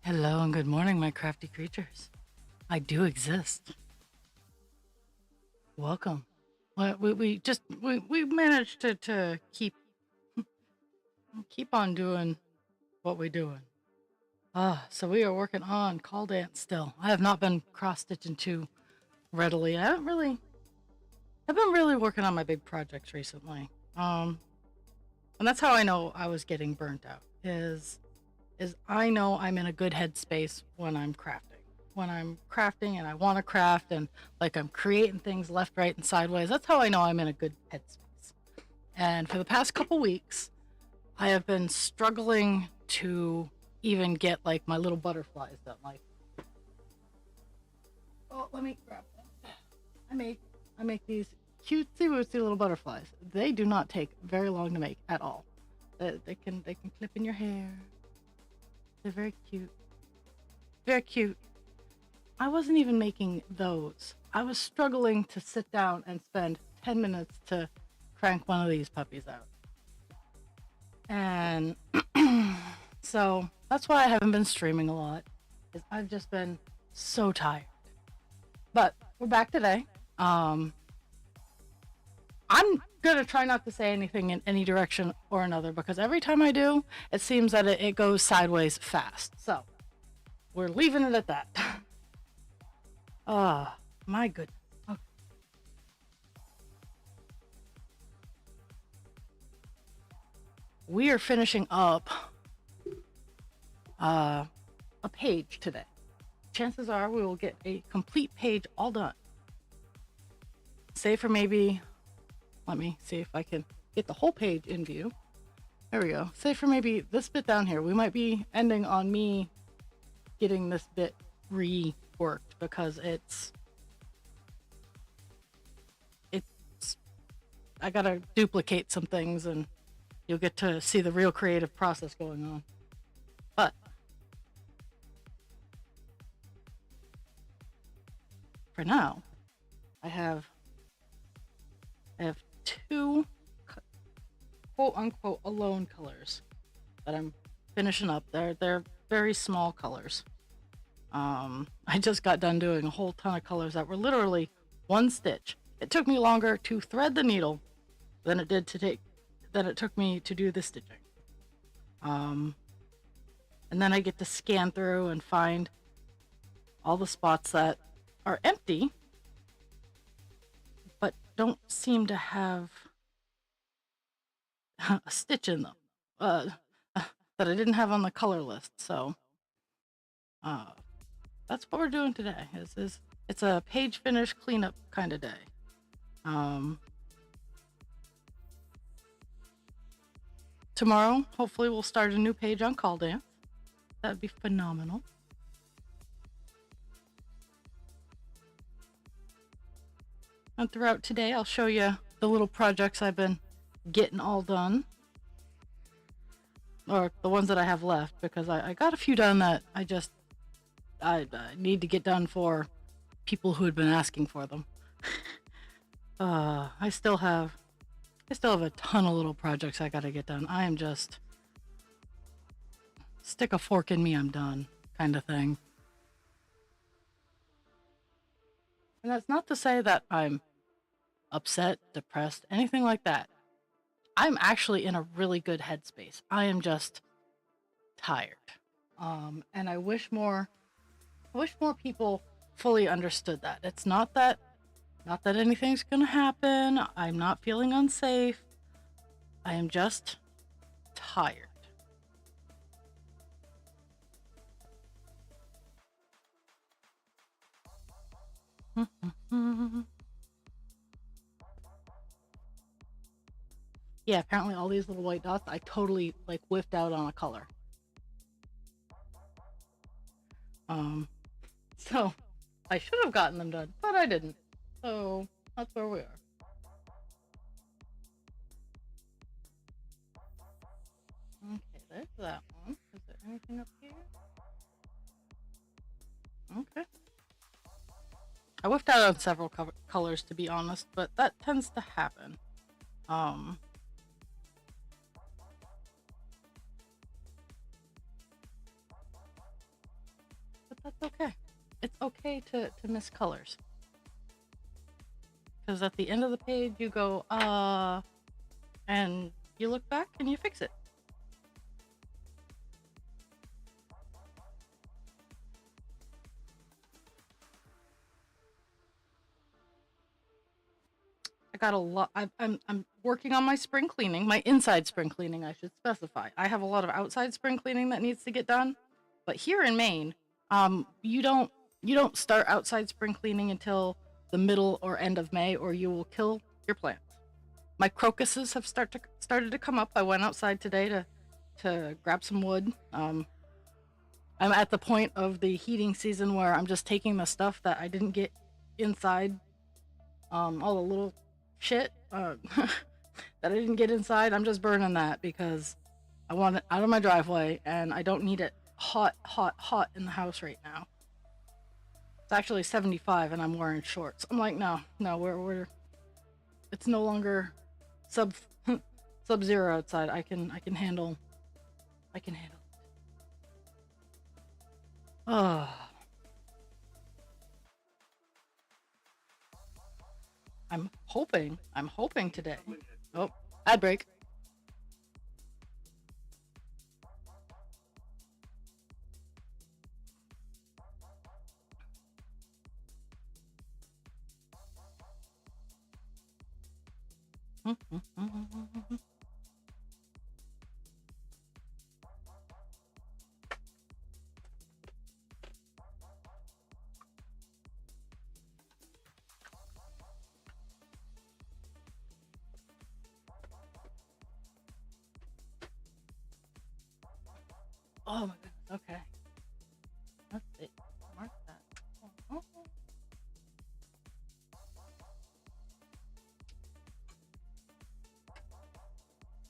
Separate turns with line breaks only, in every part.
Hello and good morning, my crafty creatures. I do exist. Welcome. We managed to keep on doing what we're doing. So we are working on Call Dance still. I have not been cross-stitching too readily. I've been really working on my big projects recently. And that's how I know I was getting burnt out. Is I know I'm in a good headspace when I'm crafting. When I'm crafting and I want to craft and like I'm creating things left, right, and sideways, that's how I know I'm in a good headspace. And for the past couple weeks, I have been struggling to even get like my little butterflies done. Like, oh, let me grab them. I make these cutesy wootsy little butterflies. They do not take very long to make at all. They can clip in your hair. They're very cute. Very cute. I wasn't even making those. I was struggling to sit down and spend 10 minutes to crank one of these puppies out. And so that's why I haven't been streaming a lot, is I've just been so tired. But we're back today. I'm gonna try not to say anything in any direction or another, because every time I do, it seems that it goes sideways fast. So we're leaving it at that. My goodness. Okay. We are finishing up a page today. Chances are we will get a complete page all done. Save for maybe, let me see if I can get the whole page in view. There we go. Save for maybe this bit down here. We might be ending on me getting this bit reworked, because it's I gotta duplicate some things and you'll get to see the real creative process going on. But for now, I have two quote unquote alone colors that I'm finishing up. They're very small colors. I just got done doing a whole ton of colors that were literally one stitch. It took me longer to thread the needle than it took me to do the stitching. And then I get to scan through and find all the spots that are empty but don't seem to have a stitch in them that I didn't have on the color list. So that's what we're doing today. It's a page finish cleanup kind of day. Tomorrow, hopefully, we'll start a new page on Call Dance. That'd be phenomenal. And throughout today, I'll show you the little projects I've been getting all done. Or the ones that I have left, because I got a few done that I need to get done for people who had been asking for them. I still have a ton of little projects I gotta get done. I am just stick a fork in me, I'm done kind of thing. And that's not to say that I'm upset, depressed, anything like that. I'm actually in a really good headspace. I am just tired. And I wish more people fully understood that. It's not that anything's gonna happen. I'm not feeling unsafe. I am just tired. Yeah, apparently all these little white dots, I totally like whiffed out on a color. So I should have gotten them done, but I didn't. So that's where we are. Okay, there's that one. Is there anything up here? Okay. I whiffed out on several colors, to be honest, but that tends to happen. okay. It's okay to miss colors. Because at the end of the page, you go, and you look back and you fix it. I got a lot. I'm working on my spring cleaning, my inside spring cleaning, I should specify. I have a lot of outside spring cleaning that needs to get done, but here in Maine, you don't start outside spring cleaning until the middle or end of May, or you will kill your plants. My crocuses have started to come up. I went outside today to grab some wood. I'm at the point of the heating season where I'm just taking the stuff that I didn't get inside, all the little shit that I didn't get inside. I'm just burning that because I want it out of my driveway and I don't need it hot, hot, hot in the house right now. It's actually 75 and I'm wearing shorts. I'm like, no, we're it's no longer sub zero outside. I can handle it. Oh, I'm hoping today. Oh, ad break. Oh my goodness. Okay. Let's see. Mark that. Oh.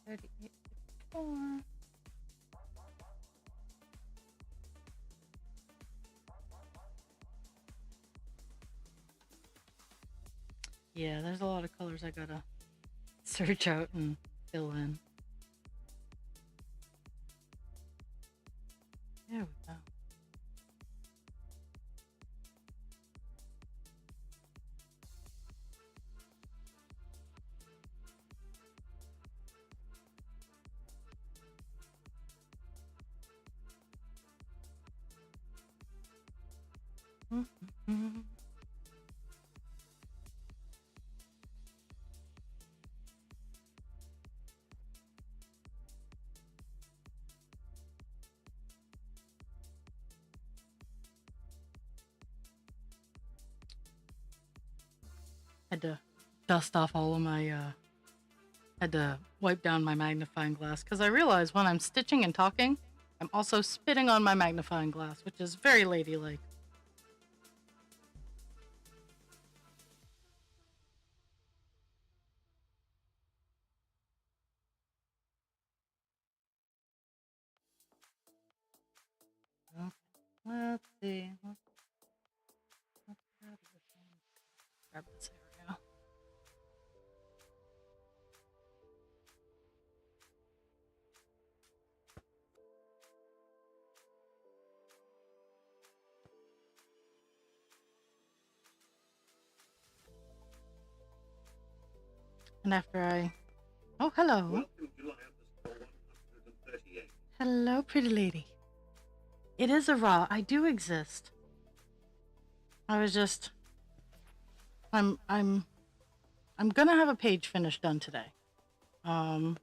38.4. Yeah, there's a lot of colors I gotta search out and fill in. There we go. Had to dust off all of my had to wipe down my magnifying glass because I realized when I'm stitching and talking, I'm also spitting on my magnifying glass, which is very ladylike. Okay, let's see. Let's grab this area. And after oh, hello. Hello, pretty lady. It is a raw. I do exist. I was just I'm gonna have a page finish done today. I'm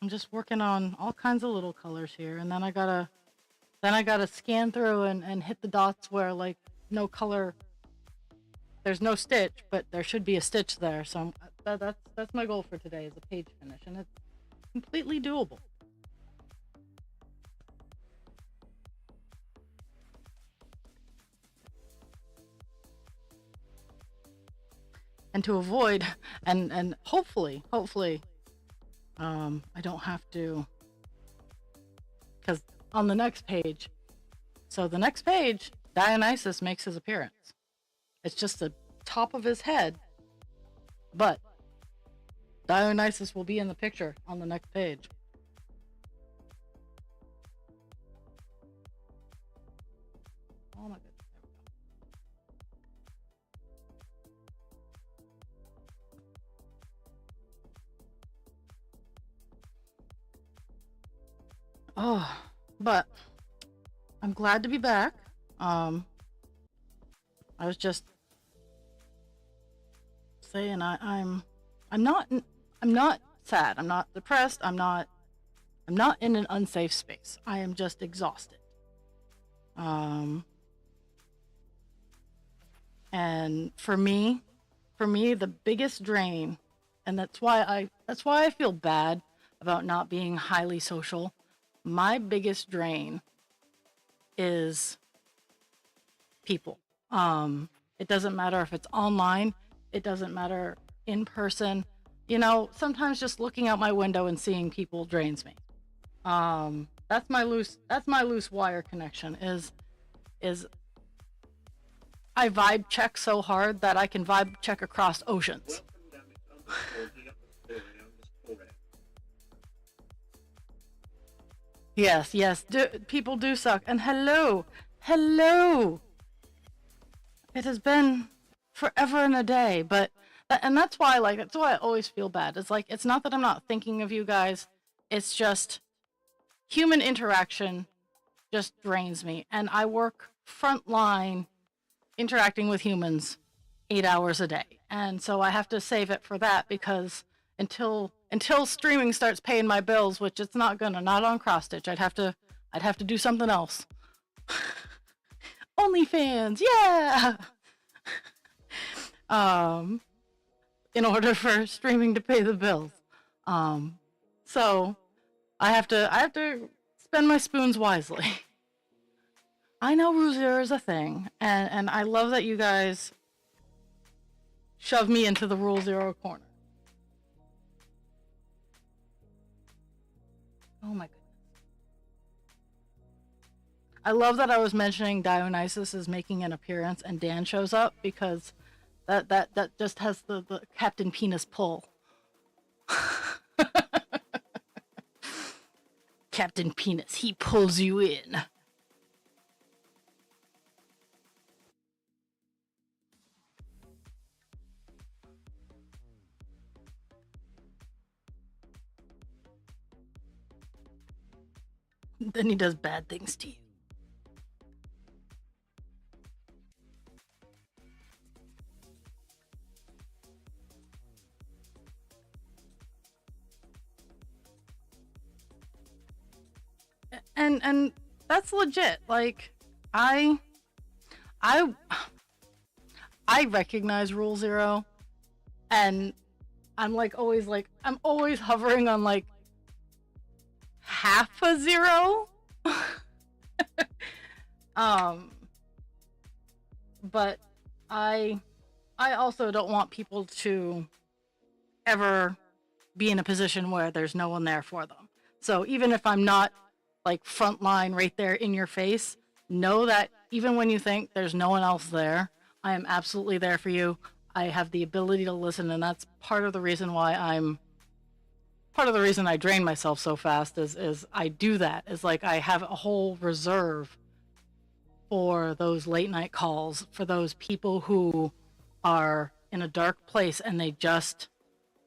just working on all kinds of little colors here, and then I gotta scan through and hit the dots where like no color, there's no stitch, but there should be a stitch there. So that's my goal for today, is a page finish, and it's completely doable. And to avoid and hopefully I don't have to, because on the next page, so the next page, Dionysus makes his appearance. It's just the top of his head, but Dionysus will be in the picture on the next page. Oh my goodness. Oh, but I'm glad to be back. Um, I was just saying I'm not I'm not sad. I'm not depressed. I'm not in an unsafe space. I am just exhausted. Um, and for me, the biggest drain, and that's why I feel bad about not being highly social. My biggest drain is people. It doesn't matter if it's online, it doesn't matter in person. You know, sometimes just looking out my window and seeing people drains me. That's my loose wire connection is I vibe check so hard that I can vibe check across oceans. Yes, yes, people do suck. And hello. It has been forever and a day, but and that's why I always feel bad. It's like it's not that I'm not thinking of you guys. It's just human interaction just drains me, and I work frontline interacting with humans 8 hours a day, and so I have to save it for that because until streaming starts paying my bills, which it's not gonna, not on cross stitch, I'd have to do something else. OnlyFans, yeah. um, in order for streaming to pay the bills. Um, so I have to spend my spoons wisely. I know Rosier is a thing, and I love that you guys shove me into the Rule Zero corner. Oh my goodness. I love that I was mentioning Dionysus is making an appearance and Dan shows up because that just has the Captain Penis pull. Captain Penis, he pulls you in. Then he does bad things to you. And that's legit. Like I I I recognize Rule Zero, and I'm always hovering on like half a zero. um but I I also don't want people to ever be in a position where there's no one there for them. So even if I'm not like front line right there in your face, know that even when you think there's no one else there, I am absolutely there for you. I have the ability to listen, and that's part of the reason I drain myself so fast is I do that. Is like I have a whole reserve for those late night calls, for those people who are in a dark place and they just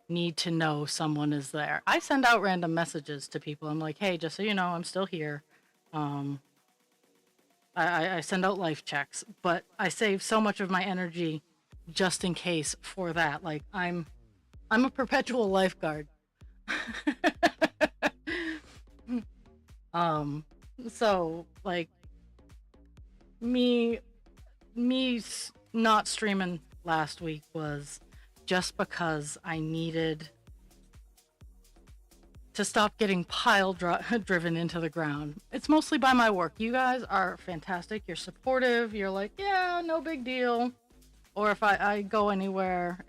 need to know someone is there. I send out random messages to people. I'm like, hey, just so you know, I'm still here. Um, I send out life checks, but I save so much of my energy just in case for that. Like I'm a perpetual lifeguard. um, so like me not streaming last week was just because I needed to stop getting driven into the ground. It's mostly by my work. You guys are fantastic. You're supportive. You're like, yeah, no big deal. Or if I go anywhere,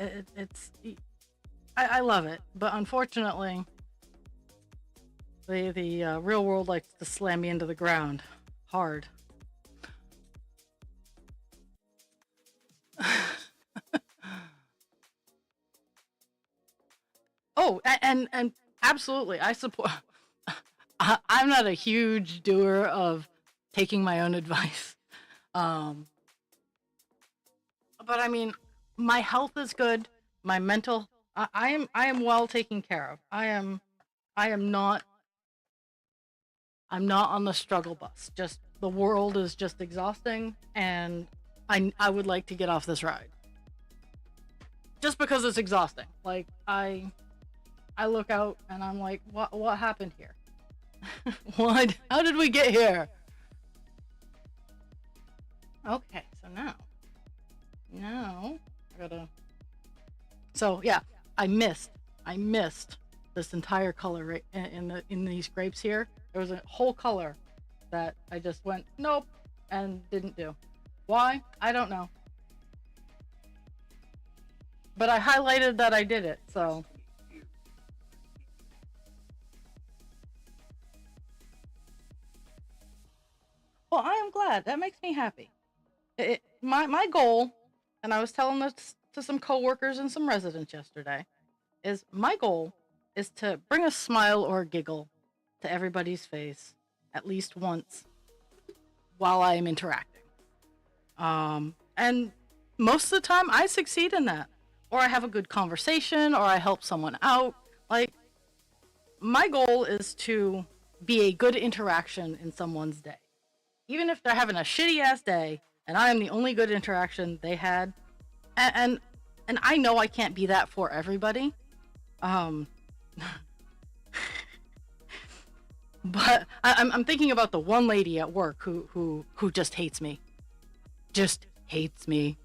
I love it. But unfortunately, the real world likes to slam me into the ground hard. Oh, and absolutely, I support. I'm not a huge doer of taking my own advice. Um, but I mean, my health is good. My mental, I am well taken care of. I am not, I'm not on the struggle bus. Just the world is just exhausting, and I would like to get off this ride. Just because it's exhausting. Like I look out and I'm like, what happened here? What? How did we get here? Okay, so now I gotta. So yeah, I missed this entire color right in these grapes here. There was a whole color that I just went nope and didn't do. Why? I don't know. But I highlighted that I did it, so. Well, I am glad. That makes me happy. My goal, and I was telling this to some coworkers and some residents yesterday, is my goal is to bring a smile or a giggle to everybody's face at least once while I am interacting. And most of the time I succeed in that. Or I have a good conversation, or I help someone out. Like, my goal is to be a good interaction in someone's day. Even if they're having a shitty ass day and I am the only good interaction they had. And and I know I can't be that for everybody. Um but I'm thinking about the one lady at work who just hates me. Just hates me.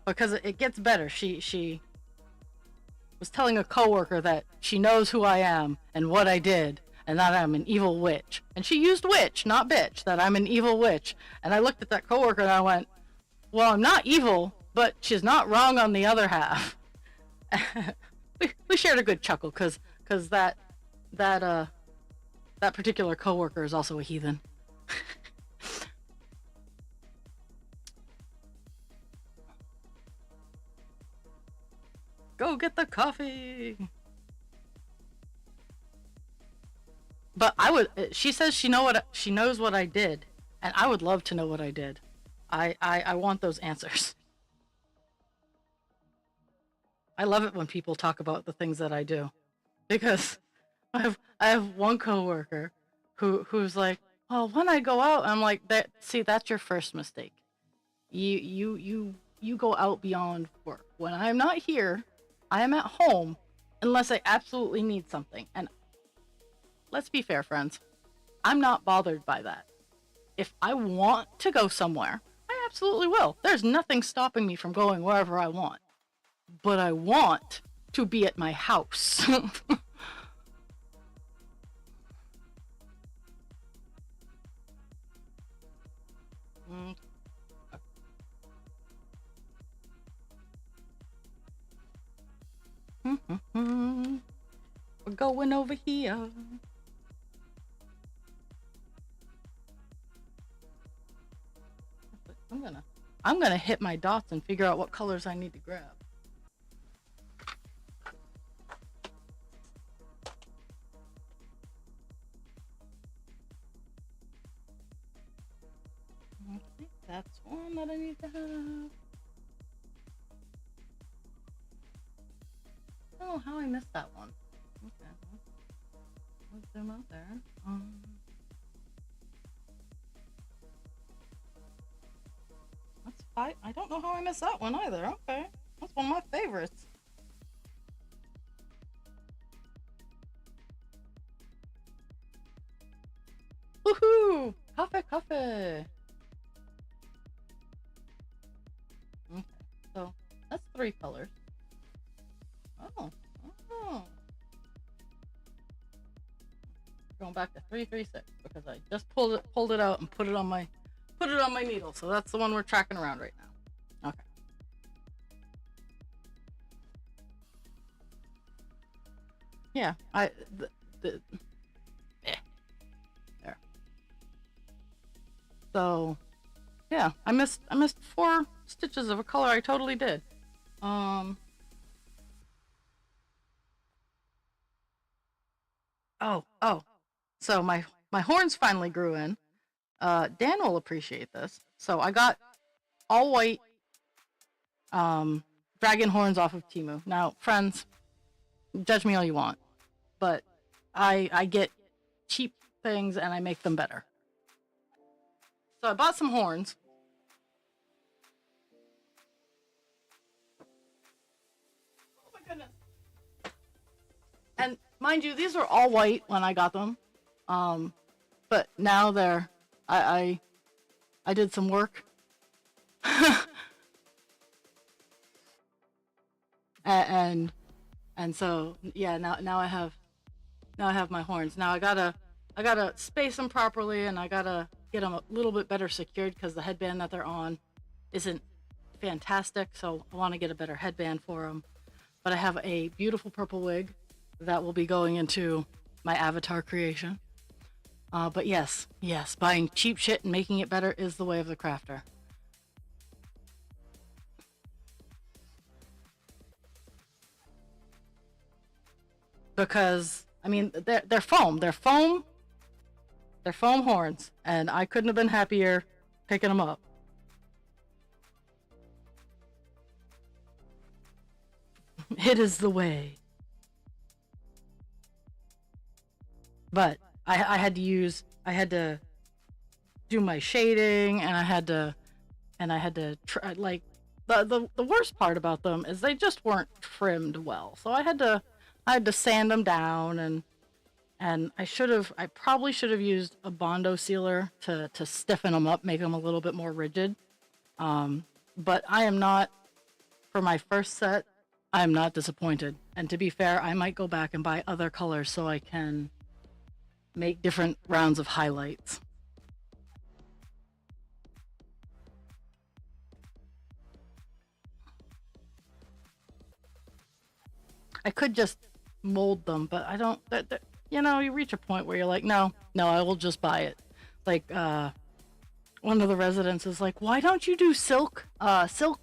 Because it gets better. She was telling a coworker that she knows who I am and what I did, and that I'm an evil witch. And she used witch, not bitch, that I'm an evil witch. And I looked at that coworker and I went, well, I'm not evil, but she's not wrong on the other half. we shared a good chuckle because that particular coworker is also a heathen. Go get the coffee. But I would. She says she knows what I did, and I would love to know what I did. I want those answers. I love it when people talk about the things that I do, because I have one coworker who's like, "Oh, when I go out," I'm like, "That see, that's your first mistake. You go out beyond work. When I'm not here, I am at home, unless I absolutely need something." And let's be fair, friends. I'm not bothered by that. If I want to go somewhere, I absolutely will. There's nothing stopping me from going wherever I want. But I want to be at my house. Mm. We're going over here. I'm gonna I'm gonna hit my dots and figure out what colors I need to grab. Okay, that's one that I need to have. I don't know how I missed that one. Okay, let's zoom out there. That's five. I don't know how I missed that one either. Okay, that's one of my favorites. Woohoo! Coffee, coffee. Okay, so that's three colors. Oh, oh. Going back to 336 because I just pulled it out and put it on my needle. So that's the one we're tracking around right now. Okay. Yeah, there. So yeah, I missed 4 stitches of a color I totally did. Um. Oh. So my horns finally grew in. Dan will appreciate this. So I got all white dragon horns off of Temu. Now, friends, judge me all you want, but I get cheap things and I make them better. So I bought some horns. Oh my goodness. And mind you, these were all white when I got them. But now they're I did some work. and so yeah, now I have my horns. Now I gotta space them properly, and I gotta get them a little bit better secured because the headband that they're on isn't fantastic. So I want to get a better headband for them. But I have a beautiful purple wig that will be going into my avatar creation. But yes, buying cheap shit and making it better is the way of the crafter. Because I mean, they're foam. They're foam horns, and I couldn't have been happier picking them up. It is the way. But I had to do my shading, and I had to try, like, the worst part about them is they just weren't trimmed well. So I had to sand them down, and I probably should have used a Bondo sealer to stiffen them up, make them a little bit more rigid. But I am not, for my first set, I am not disappointed. And to be fair, I might go back and buy other colors so I can make different rounds of highlights. I could just mold them, but I don't, you know, you reach a point where you're like, no, I will just buy it. Like, one of the residents is like, why don't you do silk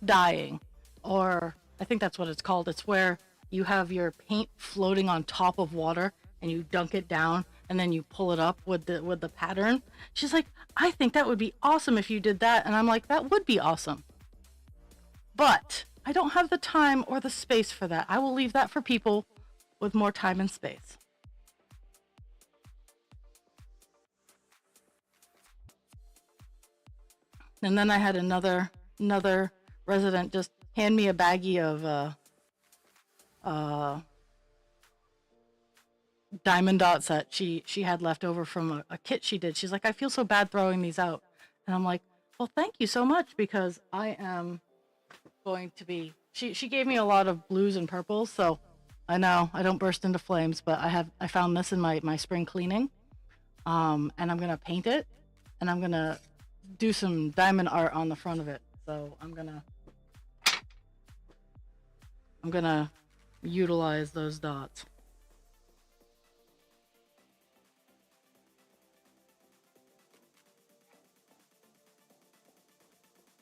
dyeing? Or I think that's what it's called. It's where you have your paint floating on top of water and you dunk it down and then you pull it up with the pattern. She's like, I think that would be awesome if you did that. And I'm like, that would be awesome. But I don't have the time or the space for that. I will leave that for people with more time and space. And then I had another resident just hand me a baggie of diamond dots that she had left over from a kit she did. She's like, I feel so bad throwing these out. And I'm like, well, thank you so much, because I am going to be, she gave me a lot of blues and purples, so I know I don't burst into flames, but I found this in my spring cleaning. And I'm gonna paint it, and I'm gonna do some diamond art on the front of it. So I'm gonna utilize those dots.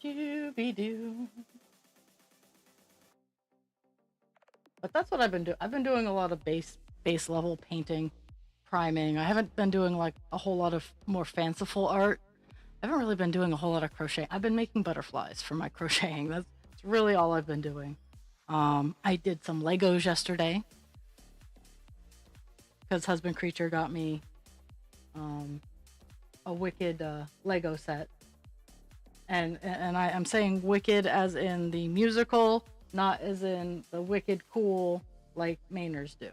Doo-be-doo. But that's what I've been doing. I've been doing a lot of base level painting, priming. I haven't been doing like a whole lot of more fanciful art. I haven't really been doing a whole lot of crochet. I've been making butterflies for my crocheting. That's really all I've been doing. I did some Legos yesterday because Husband Creature got me a Wicked Lego set. And I'm saying Wicked as in the musical, not as in the Wicked cool like Mainers do.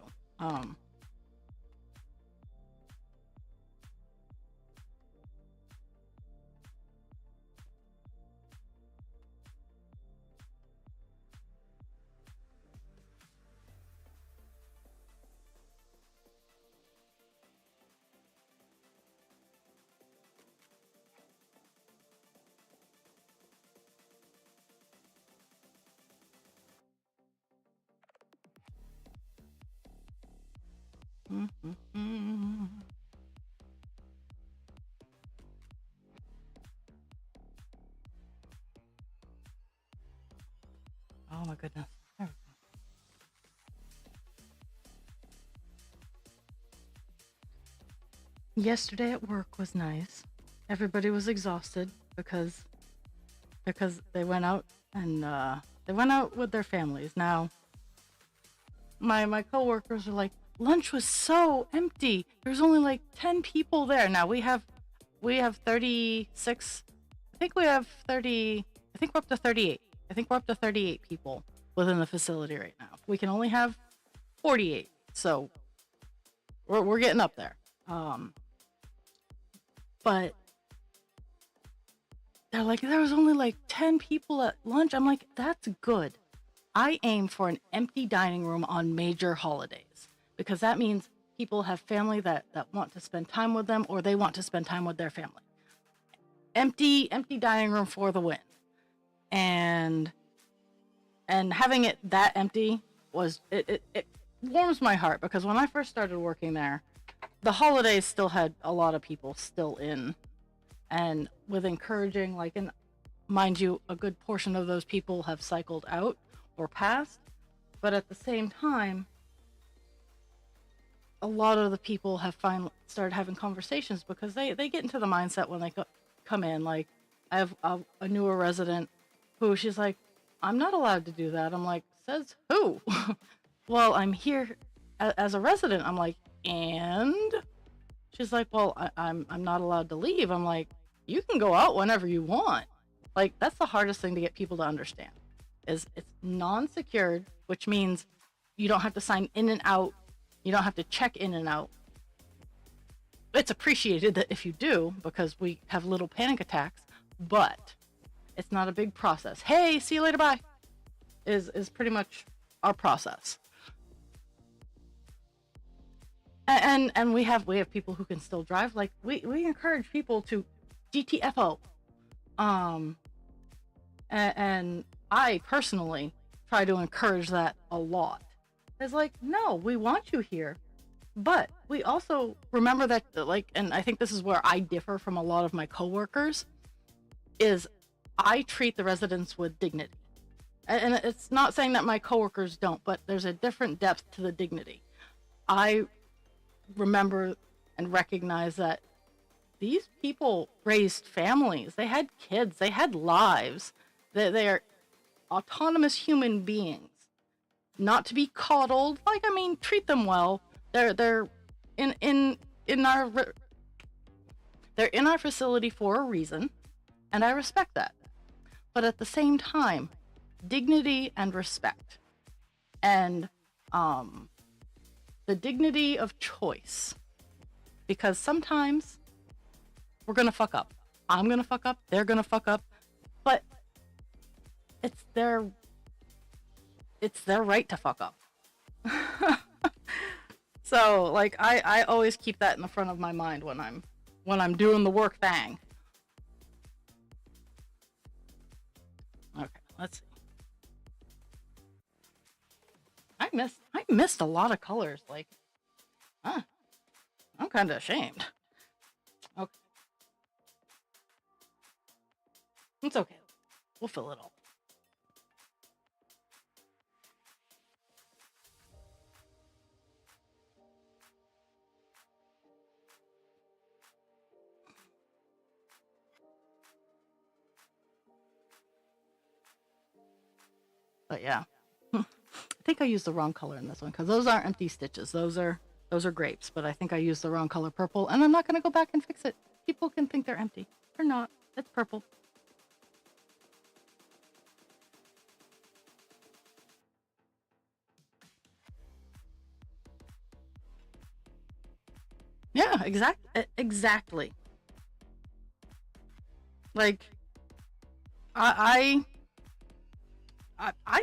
Oh my goodness. There we go. Yesterday at work was nice. Everybody was exhausted because because they went out and they went out with their families. Now, my coworkers are like, lunch was so empty. There's only like 10 people there. Now we have 36. I think we have 30. I think we're up to 38. I think we're up to 38 people within the facility right now. We can only have 48. So we're getting up there. But they're like, there was only like 10 people at lunch. I'm like, that's good. I aim for an empty dining room on major holidays because that means people have family that want to spend time with them, or they want to spend time with their family. Empty dining room for the win. And having it that empty was, it warms my heart, because when I first started working there, the holidays still had a lot of people still in. And with encouraging, like, and mind you, a good portion of those people have cycled out or passed, but at the same time, a lot of the people have finally started having conversations, because they get into the mindset when they come in. Like, I have a newer resident who, she's like, I'm not allowed to do that. I'm like, says who? Well, I'm here as a resident. I'm like, and she's like, well, I'm not allowed to leave. I'm like, you can go out whenever you want. Like, that's the hardest thing to get people to understand, is it's non-secured, which means you don't have to sign in and out. You don't have to check in and out. It's appreciated that if you do, because we have little panic attacks, but it's not a big process. Hey, see you later, bye, is pretty much our process. And we have people who can still drive. Like, we encourage people to GTFO. And I personally try to encourage that a lot. It's like, no, we want you here, but we also remember that, like, and I think this is where I differ from a lot of my coworkers, is I treat the residents with dignity. And it's not saying that my coworkers don't, but there's a different depth to the dignity. I remember and recognize that these people raised families. They had kids. They had lives. They are autonomous human beings. Not to be coddled. Like, I mean, treat them well. They're in our facility for a reason, and I respect that. But at the same time, dignity and respect, and the dignity of choice, because sometimes we're gonna fuck up. I'm gonna fuck up. They're gonna fuck up, but it's their right to fuck up. So, like, I always keep that in the front of my mind when I'm doing the work thing. Okay, let's see. I missed a lot of colors. Like, I'm kind of ashamed. Okay, it's okay. We'll fill it all. But yeah, I think I used the wrong color in this one, because those aren't empty stitches. Those are grapes, but I think I used the wrong color, purple, and I'm not going to go back and fix it. People can think they're empty. They're not. It's purple. Yeah, exactly. Like, I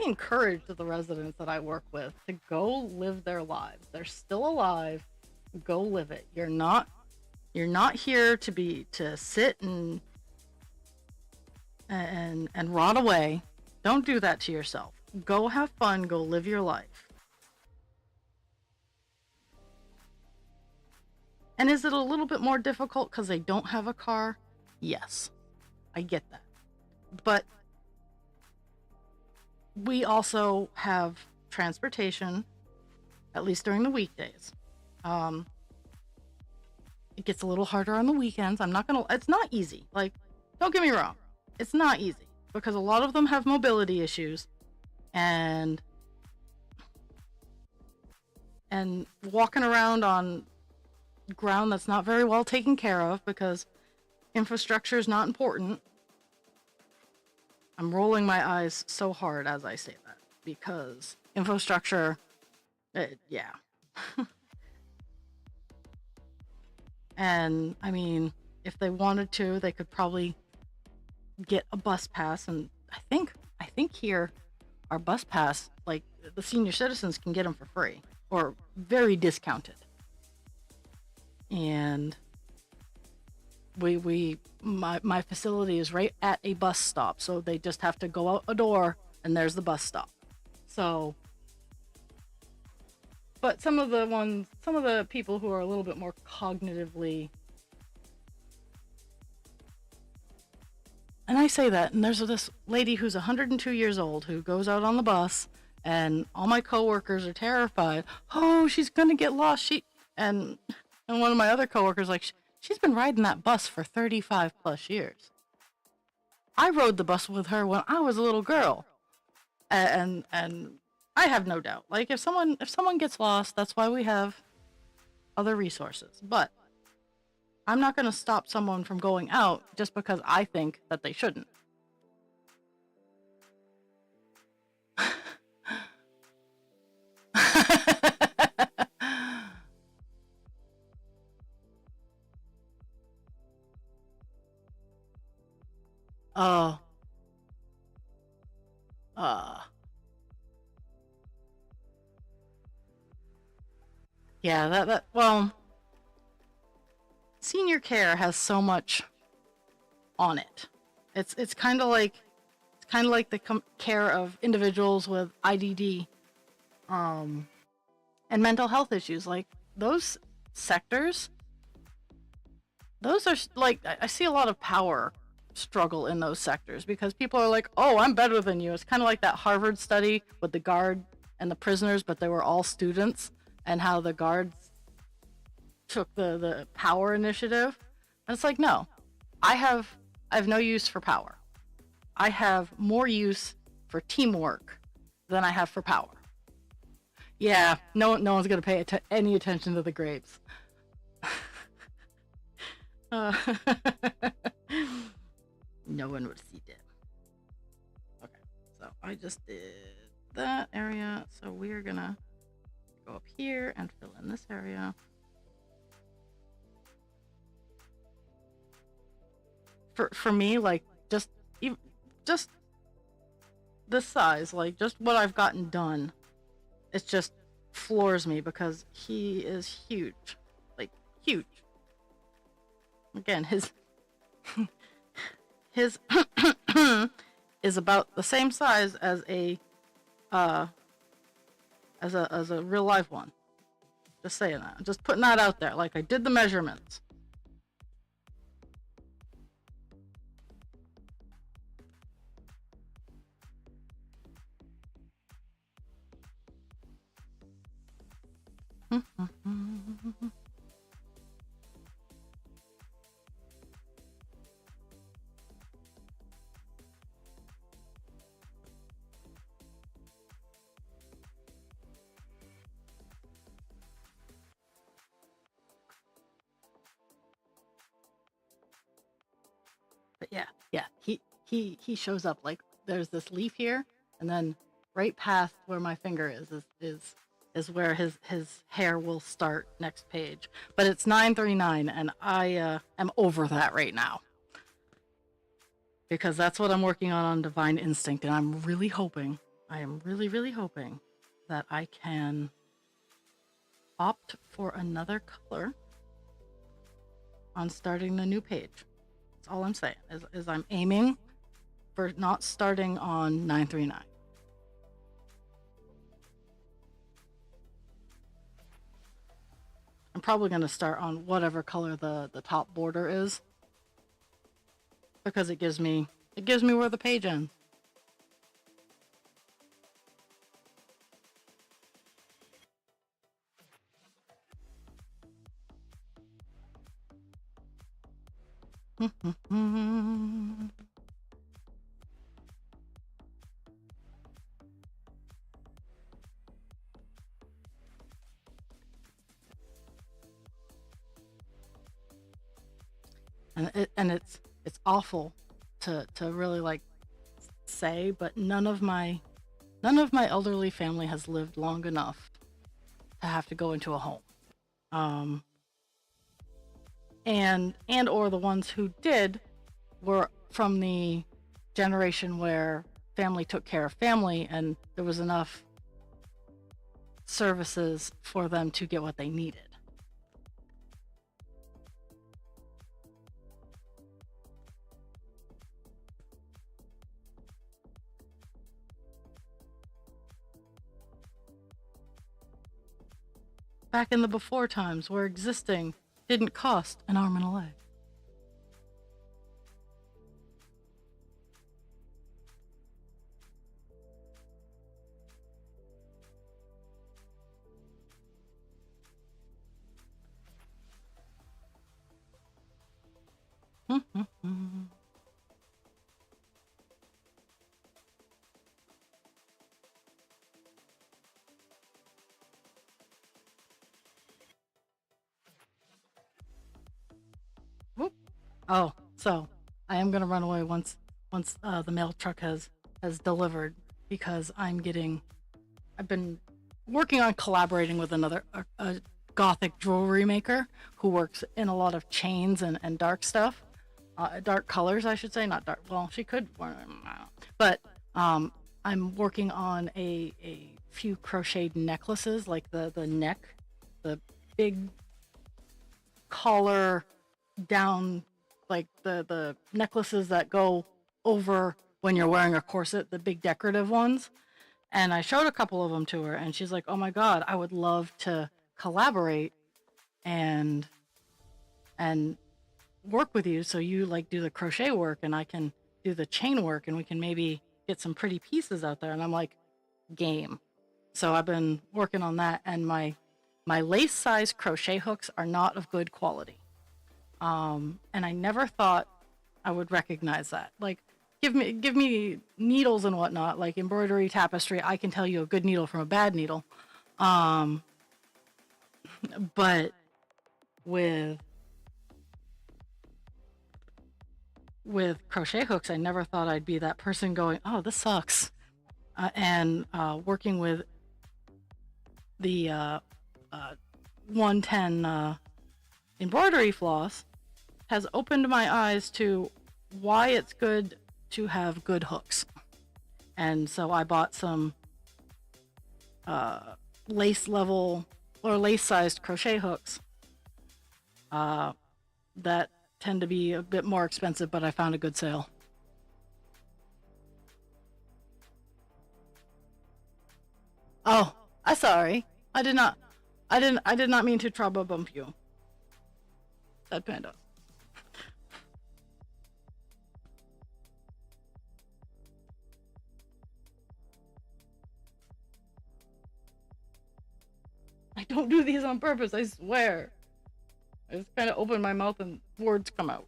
encourage the residents that I work with to go live their lives. They're still alive. Go live it. You're not here to sit and rot away. Don't do that to yourself. Go have fun. Go live your life. And is it a little bit more difficult because they don't have a car? Yes, I get that. But we also have transportation, at least during the weekdays. It gets a little harder on the weekends. It's not easy. Like, don't get me wrong. It's not easy. because a lot of them have mobility issues, and walking around on ground that's not very well taken care of because infrastructure is not important. I'm rolling my eyes so hard as I say that because infrastructure, yeah. And I mean, if they wanted to, they could probably get a bus pass, and I think here our bus pass, like the senior citizens can get them for free or very discounted. And my facility is right at a bus stop, so they just have to go out a door and there's the bus stop. So, but some of the people who are a little bit more cognitively, and I say that, and there's this lady who's 102 years old who goes out on the bus, and all my coworkers are terrified. Oh, she's gonna get lost. And one of my other coworkers like, she's been riding that bus for 35 plus years. I rode the bus with her when I was a little girl, and I have no doubt. Like if someone gets lost, that's why we have other resources. But I'm not going to stop someone from going out just because I think that they shouldn't. Oh. Yeah, well, senior care has so much on it. It's kind of like the care of individuals with IDD, and mental health issues. Like those sectors, those are like I see a lot of power struggle in those sectors because people are like, "Oh, I'm better than you." It's kind of like that Harvard study with the guard and the prisoners, but they were all students, and how the guards took the power initiative. And it's like, no, I have no use for power. I have more use for teamwork than I have for power. Yeah, no one's gonna pay any attention to the grapes. uh, no one would see them. Okay, so I just did that area. So we're gonna go up here and fill in this area. For me, like just this size, like just what I've gotten done, it just floors me because he is huge, like huge. Again, his is about the same size as a real life one. Just saying that. Just putting that out there. Like I did the measurements. But yeah, he shows up like there's this leaf here, and then right past where my finger is where his hair will start next page. But it's 939, and I am over that right now because that's what I'm working on Divine Instinct, and I'm really hoping, I am really hoping that I can opt for another color on starting the new page. That's all I'm saying is I'm aiming for not starting on 939. I'm probably going to start on whatever color the top border is because it gives me where the page ends. and it's awful to really like say, but none of my elderly family has lived long enough to have to go into a home. Um, and or the ones who did were from the generation where family took care of family and there was enough services for them to get what they needed. Back in the before times where existing didn't cost an arm and a leg. Whoop. Oh, so I am gonna run away once the mail truck has delivered because I've been working on collaborating with a gothic jewelry maker who works in a lot of chains and dark stuff, dark colors, I should say, not dark. Well, she could, but I'm working on a few crocheted necklaces, like the neck, the big collar down, like the necklaces that go over when you're wearing a corset, the big decorative ones. And I showed a couple of them to her, and she's like, "Oh my God, I would love to collaborate and and work with you. So you like do the crochet work, and I can do the chain work, and we can maybe get some pretty pieces out there." And I'm like, "Game." So I've been working on that, and my lace size crochet hooks are not of good quality. And I never thought I would recognize that. Like, give me needles and whatnot, like embroidery, tapestry. I can tell you a good needle from a bad needle. Um, but with with crochet hooks, I never thought I'd be that person going, "Oh, this sucks." And working with the uh, 110 embroidery floss has opened my eyes to why it's good to have good hooks. And so I bought some lace level or lace sized crochet hooks that tend to be a bit more expensive, but I found a good sale. Oh, I'm sorry. I did not. I did not mean to trouble bump you. That panda. I don't do these on purpose, I swear. I just kind of open my mouth and words come out.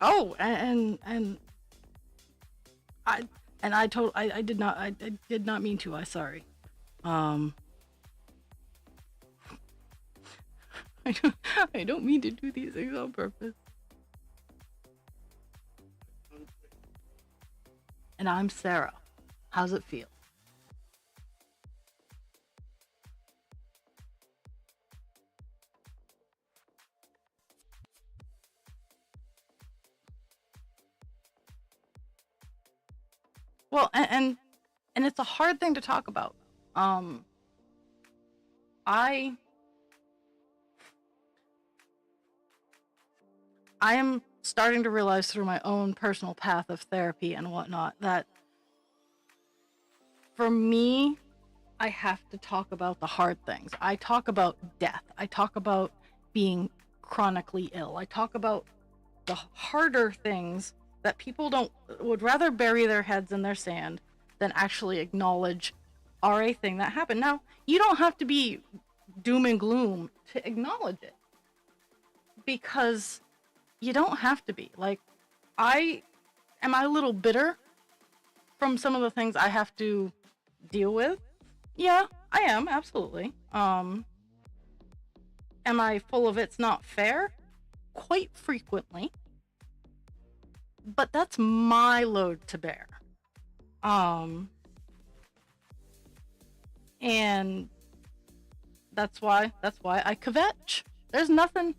Oh, I I did not mean to. I sorry. Um, I don't, I don't mean to do these things on purpose. And I'm Sarah. How's it feel? Well, and And it's a hard thing to talk about. Um, I I am starting to realize through my own personal path of therapy and whatnot that for me, I have to talk about the hard things. I talk about death. I talk about being chronically ill. I talk about the harder things that people don't would rather bury their heads in their sand than actually acknowledge are a thing that happened. Now, you don't have to be doom and gloom to acknowledge it because you don't have to be. Like, I am I a little bitter from some of the things I have to deal with? Yeah, I am, absolutely. Am I full of it's not fair? Quite frequently. But that's my load to bear. And that's why I kvetch. There's nothing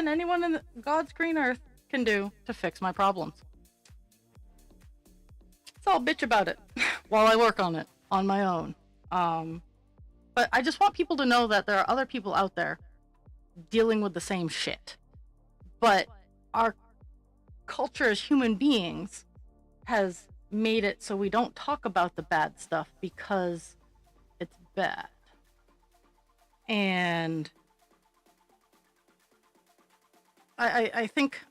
anyone in God's green earth can do to fix my problems. So I'll bitch about it while I work on it on my own. But I just want people to know that there are other people out there dealing with the same shit. But our culture as human beings has made it so we don't talk about the bad stuff because it's bad. And I think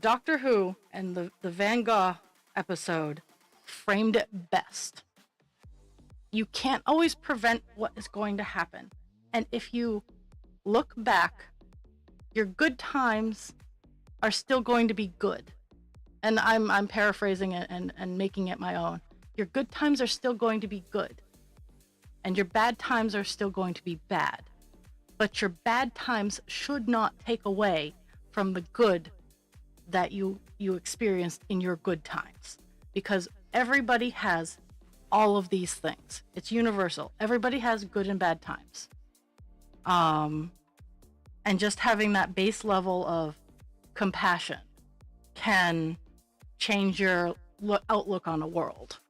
Doctor Who and the Van Gogh episode framed it best. You can't always prevent what is going to happen. And if you look back, your good times are still going to be good. And I'm paraphrasing it and making it my own. Your good times are still going to be good. And your bad times are still going to be bad. But your bad times should not take away from the good that you experienced in your good times. Because everybody has all of these things. It's universal. Everybody has good and bad times. And just having that base level of compassion can change your outlook on the world.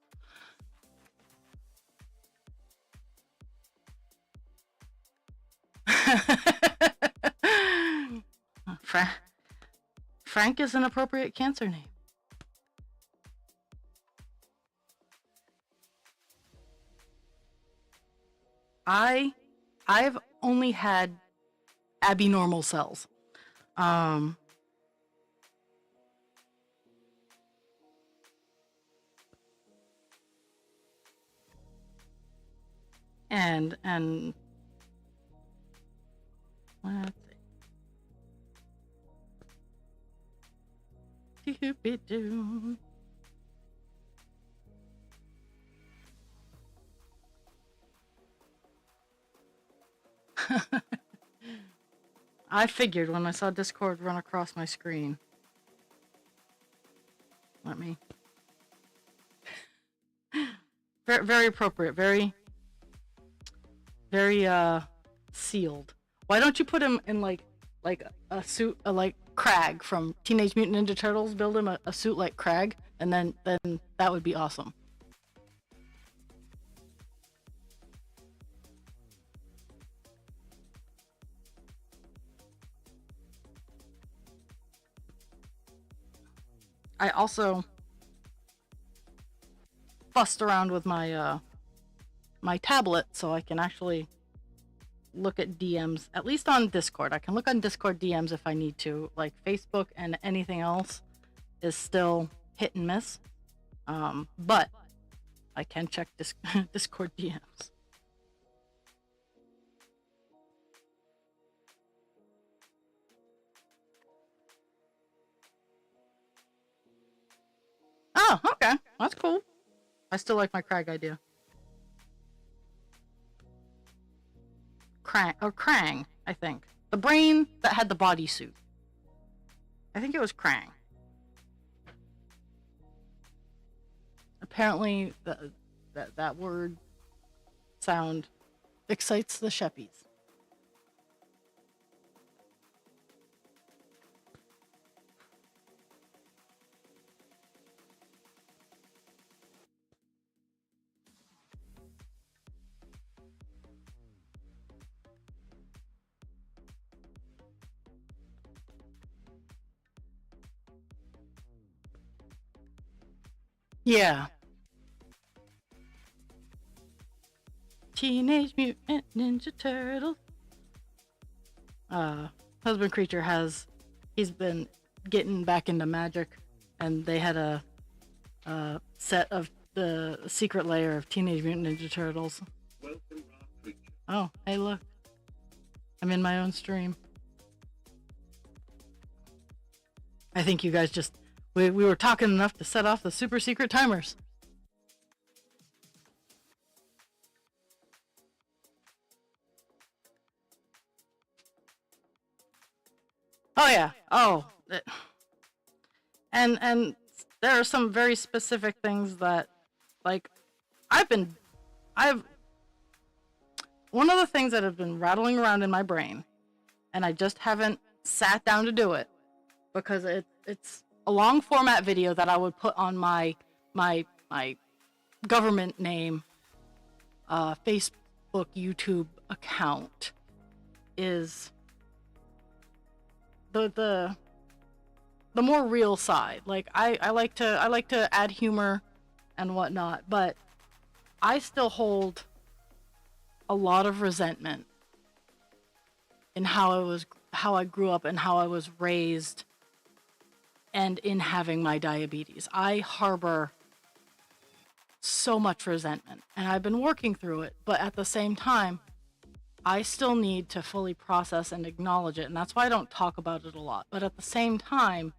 Frank is an appropriate cancer name. I've only had abnormal cells. And let's see. Doo-be-doo. I figured when I saw Discord run across my screen. Let me. Very, very appropriate. Very, very sealed. Why don't you put him in like a suit, like Crag from Teenage Mutant Ninja Turtles? Build him a suit like Crag, and then that would be awesome. I also fussed around with my my tablet so I can actually look at DMs, at least on Discord. I can look on Discord DMs if I need to. Like Facebook and anything else is still hit and miss. But I can check Discord DMs. Oh, okay. That's cool. I still like my Crag idea. Krang, I think. The brain that had the bodysuit. I think it was Krang. Apparently, that word sound excites the Sheppies. Yeah. Teenage Mutant Ninja Turtles. Uh, Husband Creature he's been getting back into magic, and they had a set of the secret layer of Teenage Mutant Ninja Turtles. Oh, hey, look. I'm in my own stream. I think you guys just... We were talking enough to set off the super secret timers. Oh, yeah. Oh. And there are some very specific things that, like, I've... One of the things that have been rattling around in my brain, and I just haven't sat down to do it, because it's a long format video that I would put on my government name, Facebook, YouTube account, is the more real side. Like, I like to add humor and whatnot, but I still hold a lot of resentment in how I grew up and how I was raised, and in having my diabetes. I harbor so much resentment, and I've been working through it, but at the same time, I still need to fully process and acknowledge it, and that's why I don't talk about it a lot. But at the same time,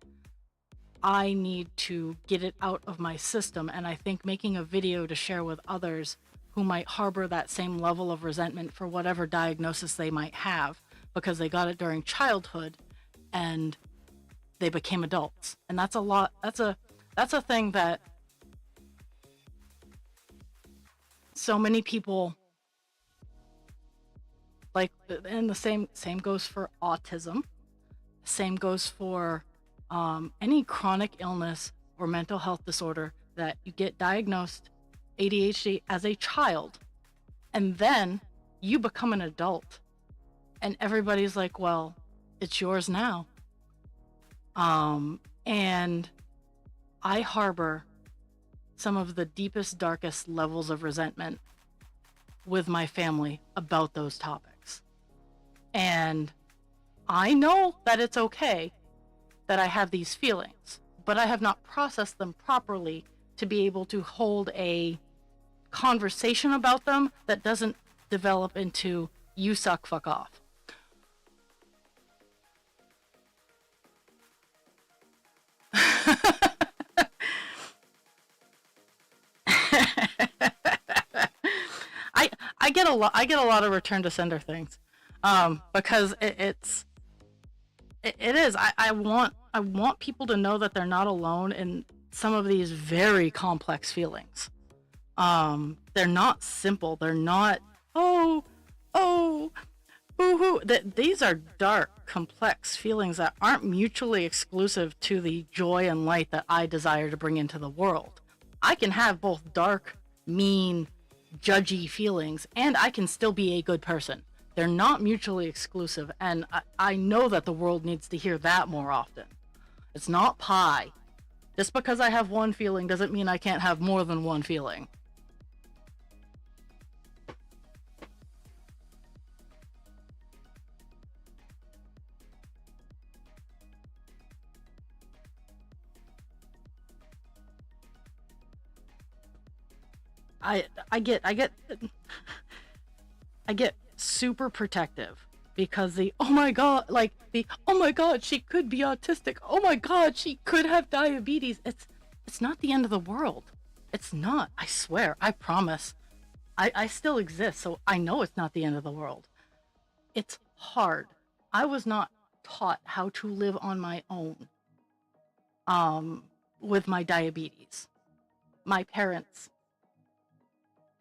I need to get it out of my system, and I think making a video to share with others who might harbor that same level of resentment for whatever diagnosis they might have, because they got it during childhood and they became adults. And that's a lot. That's a thing that so many people, like, and the same goes for autism. Same goes for any chronic illness or mental health disorder that you get diagnosed ADHD as a child, and then you become an adult, and everybody's like, well, it's yours now. And I harbor some of the deepest, darkest levels of resentment with my family about those topics. And I know that it's okay that I have these feelings, but I have not processed them properly to be able to hold a conversation about them that doesn't develop into you suck, fuck off. I get a lot of return to sender things, because it is. I want people to know that they're not alone in some of these very complex feelings. They're not simple. They're not, oh, boo-hoo. These are dark, complex feelings that aren't mutually exclusive to the joy and light that I desire to bring into the world. I can have both dark, mean, judgy feelings, and I can still be a good person. They're not mutually exclusive, and I know that the world needs to hear that more often. It's not pie. Just because I have one feeling doesn't mean I can't have more than one feeling. I get super protective because oh my god, she could be autistic. Oh my god, she could have diabetes. It's not the end of the world. It's not. I swear. I promise. I still exist, so I know it's not the end of the world. It's hard. I was not taught how to live on my own with my diabetes. My parents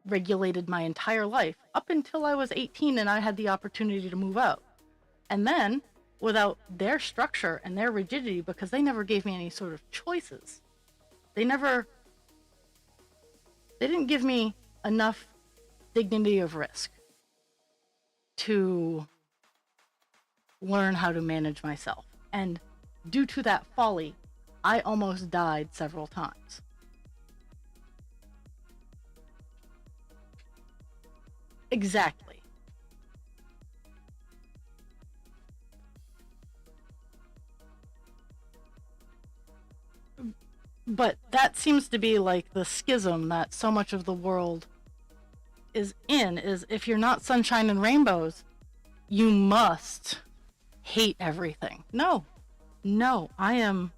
regulated my entire life up until I was 18 and I had the opportunity to move out. And then, without their structure and their rigidity, because they never gave me any sort of choices, they didn't give me enough dignity of risk to learn how to manage myself. And due to that folly, I almost died several times. Exactly. But that seems to be like the schism that so much of the world is in, is if you're not sunshine and rainbows, you must hate everything. No, no, I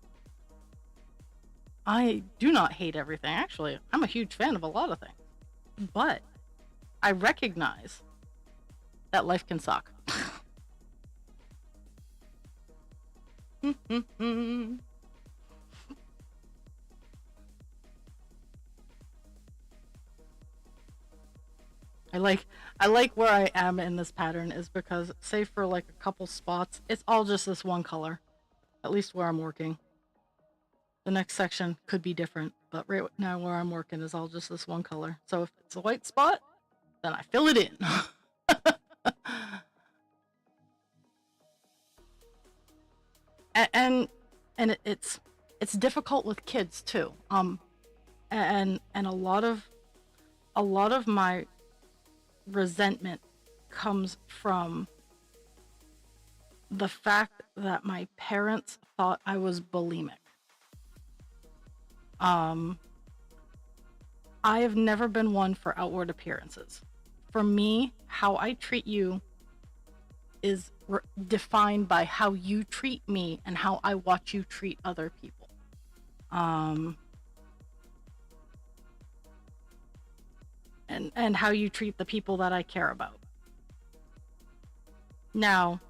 do not hate everything. Actually, I'm a huge fan of a lot of things. But I recognize that life can suck. I like where I am in this pattern is because, save for like a couple spots, it's all just this one color. At least where I'm working. The next section could be different, but right now where I'm working is all just this one color. So if it's a white spot, then I fill it in. and it's difficult with kids too. And a lot of my resentment comes from the fact that my parents thought I was bulimic. I have never been one for outward appearances. For me, how I treat you is defined by how you treat me and how I watch you treat other people. And how you treat the people that I care about. Now,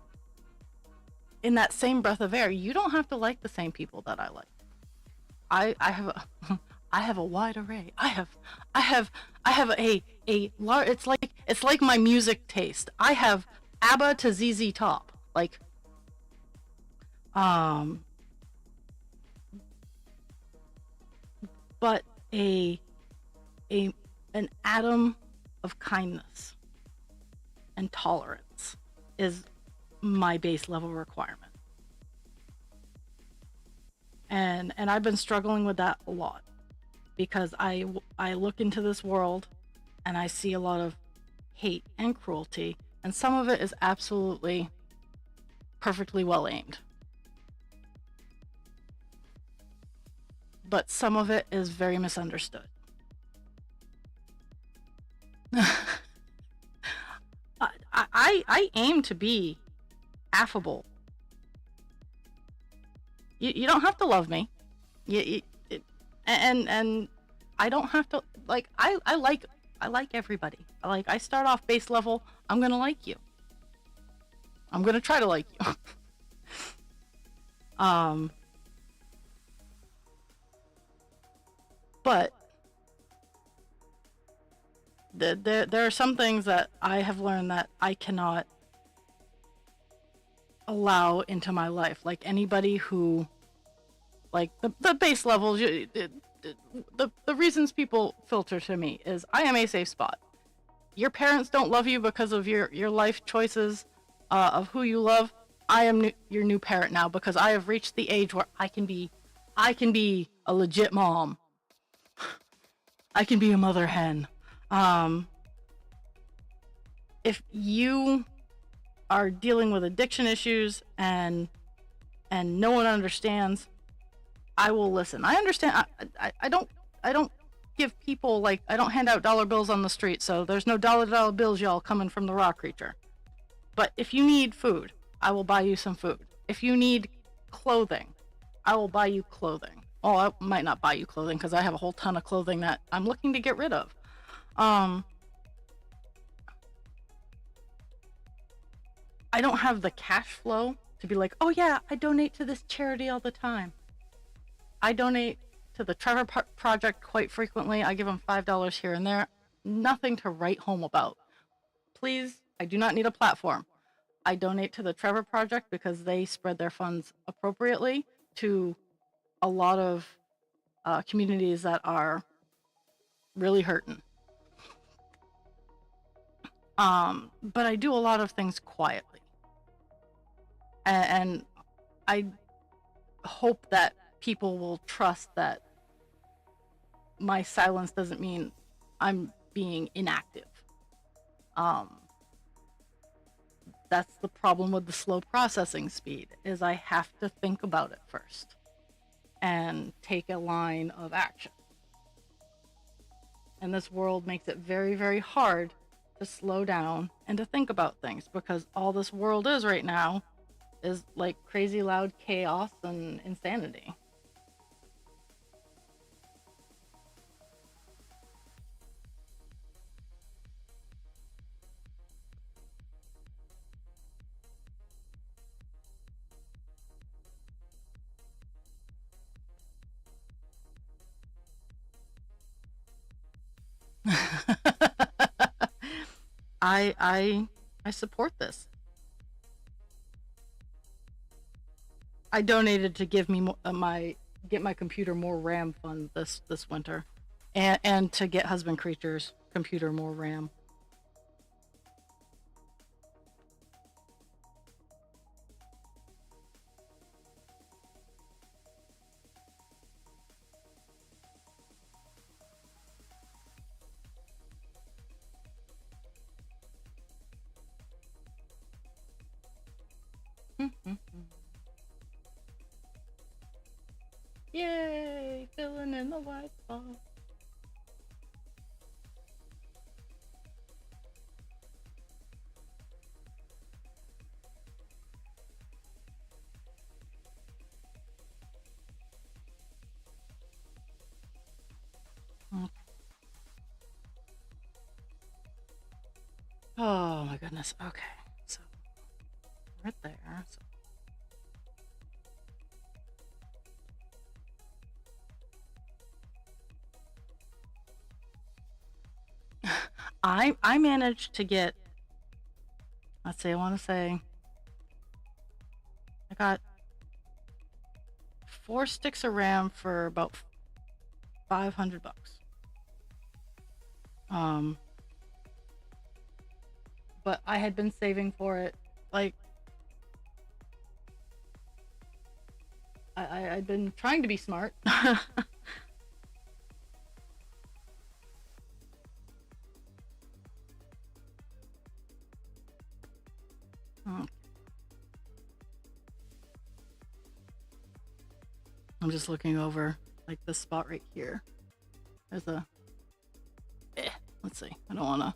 in that same breath of air, you don't have to like the same people that I like. I have a I have a wide array. I have a large. It's like my music taste. I have ABBA to ZZ Top. Like, but an atom of kindness and tolerance is my base level requirement. And I've been struggling with that a lot because I look into this world and I see a lot of hate and cruelty, and some of it is absolutely perfectly well aimed. But some of it is very misunderstood. I aim to be affable. You don't have to love me. And I don't have to like I like everybody. I start off base level. I'm gonna like you. I'm gonna try to like you. But there are some things that I have learned that I cannot allow into my life. Like anybody who, like the base levels, the reasons people filter to me is I am a safe spot. Your parents don't love you because of your life choices, of who you love. I am your new parent now because I have reached the age where I can be a legit mom. I can be a mother hen. If you are dealing with addiction issues and no one understands, I will listen. I understand. I don't give people, like, I don't hand out dollar bills on the street, so there's no dollar bills, y'all, coming from the raw creature. But if you need food, I will buy you some food. If you need clothing, I will buy you clothing. Oh, I might not buy you clothing because I have a whole ton of clothing that I'm looking to get rid of. I don't have the cash flow to be like, oh yeah, I donate to this charity all the time. I donate to the Trevor Project quite frequently. I give them $5 here and there. Nothing to write home about. Please, I do not need a platform. I donate to the Trevor Project because they spread their funds appropriately to a lot of communities that are really hurting. But I do a lot of things quietly. And I hope that people will trust that my silence doesn't mean I'm being inactive. Um, that's the problem with the slow processing speed, is I have to think about it first and take a line of action. And this world makes it very, very hard to slow down and to think about things, because all this world is right now is like crazy loud chaos and insanity. I support this. I donated to give me get my computer more RAM fund this winter, and to get Husband Creature's computer more RAM. Yay! Filling in the white spot. Oh my goodness. Okay, so right there. So. I managed to get, let's see, I want to say I got 4 sticks of RAM for about $500. But I had been saving for it, like, I'd been trying to be smart. I'm just looking over, like, this spot right here. There's a... let's see. I don't want to...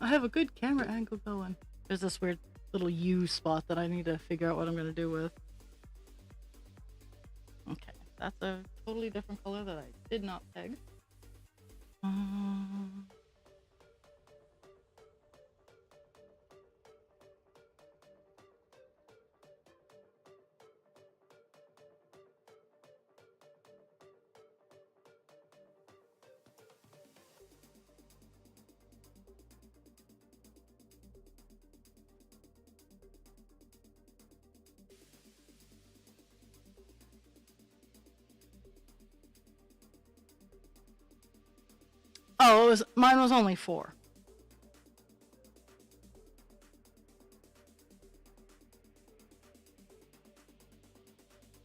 I have a good camera angle going. There's this weird little U spot that I need to figure out what I'm going to do with. Okay. That's a totally different color that I did not peg. Oh, mine was only 4.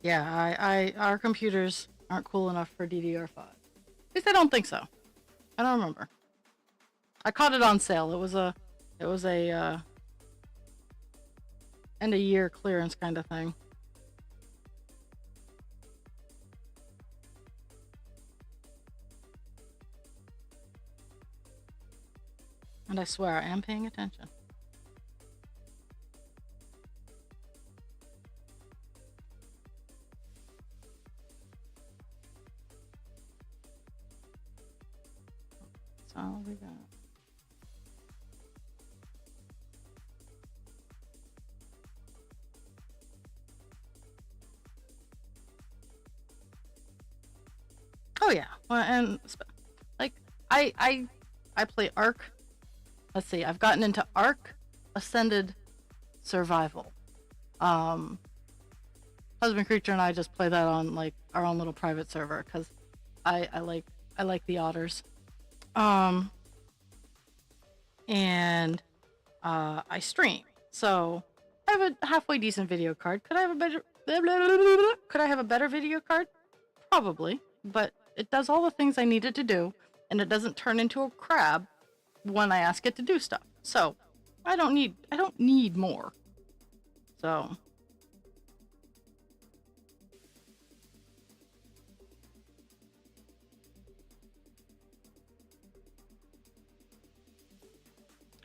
Yeah, our computers aren't cool enough for DDR5. At least I don't think so. I don't remember. I caught it on sale. It was a end of year clearance kind of thing. And I swear I am paying attention. That's all we got. Oh yeah, well, and like I play Ark. Let's see, I've gotten into Ark, Ascended, Survival. Husband Creature and I just play that on like our own little private server because I like the otters. And I stream, so I have a halfway decent video card. Could I have a better? Could I have a better video card? Probably, but it does all the things I need it to do, and it doesn't turn into a crab when I ask it to do stuff. So I don't need more. So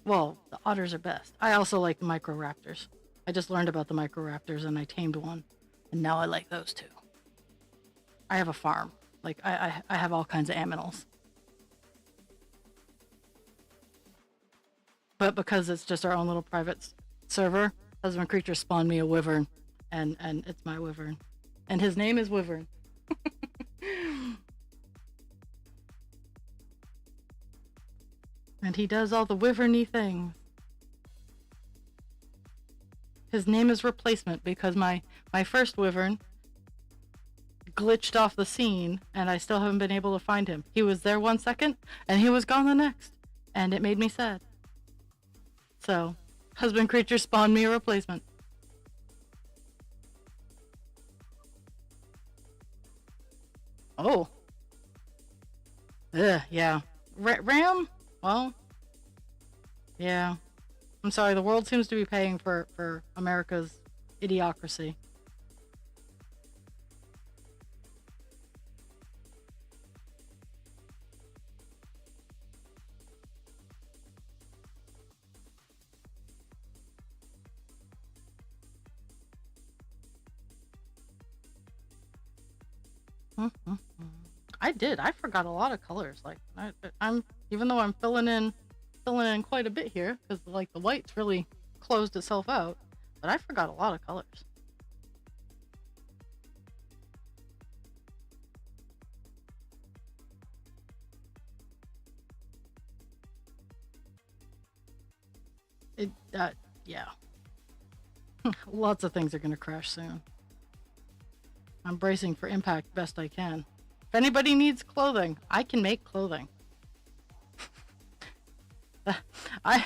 well, the otters are best. I also like the microraptors. I just learned about the microraptors and I tamed one, and now I like those too. I have a farm. Like I have all kinds of aminals. But because it's just our own little private server, Husband Creature spawned me a wyvern, and it's my wyvern, and his name is Wyvern. And he does all the wyverny things. His name is Replacement because my first wyvern glitched off the scene, and I still haven't been able to find him. He was there 1 second, and he was gone the next, and it made me sad. So, Husband Creature spawned me a replacement. Oh. Ugh, yeah. Ram? Well, yeah. I'm sorry, the world seems to be paying for America's idiocracy. Mm-hmm. I did. I forgot a lot of colors. Like I'm even though I'm filling in quite a bit here because like the white's really closed itself out, but I forgot a lot of colors. It yeah. Lots of things are gonna crash soon. I'm bracing for impact best I can. If anybody needs clothing, I can make clothing. I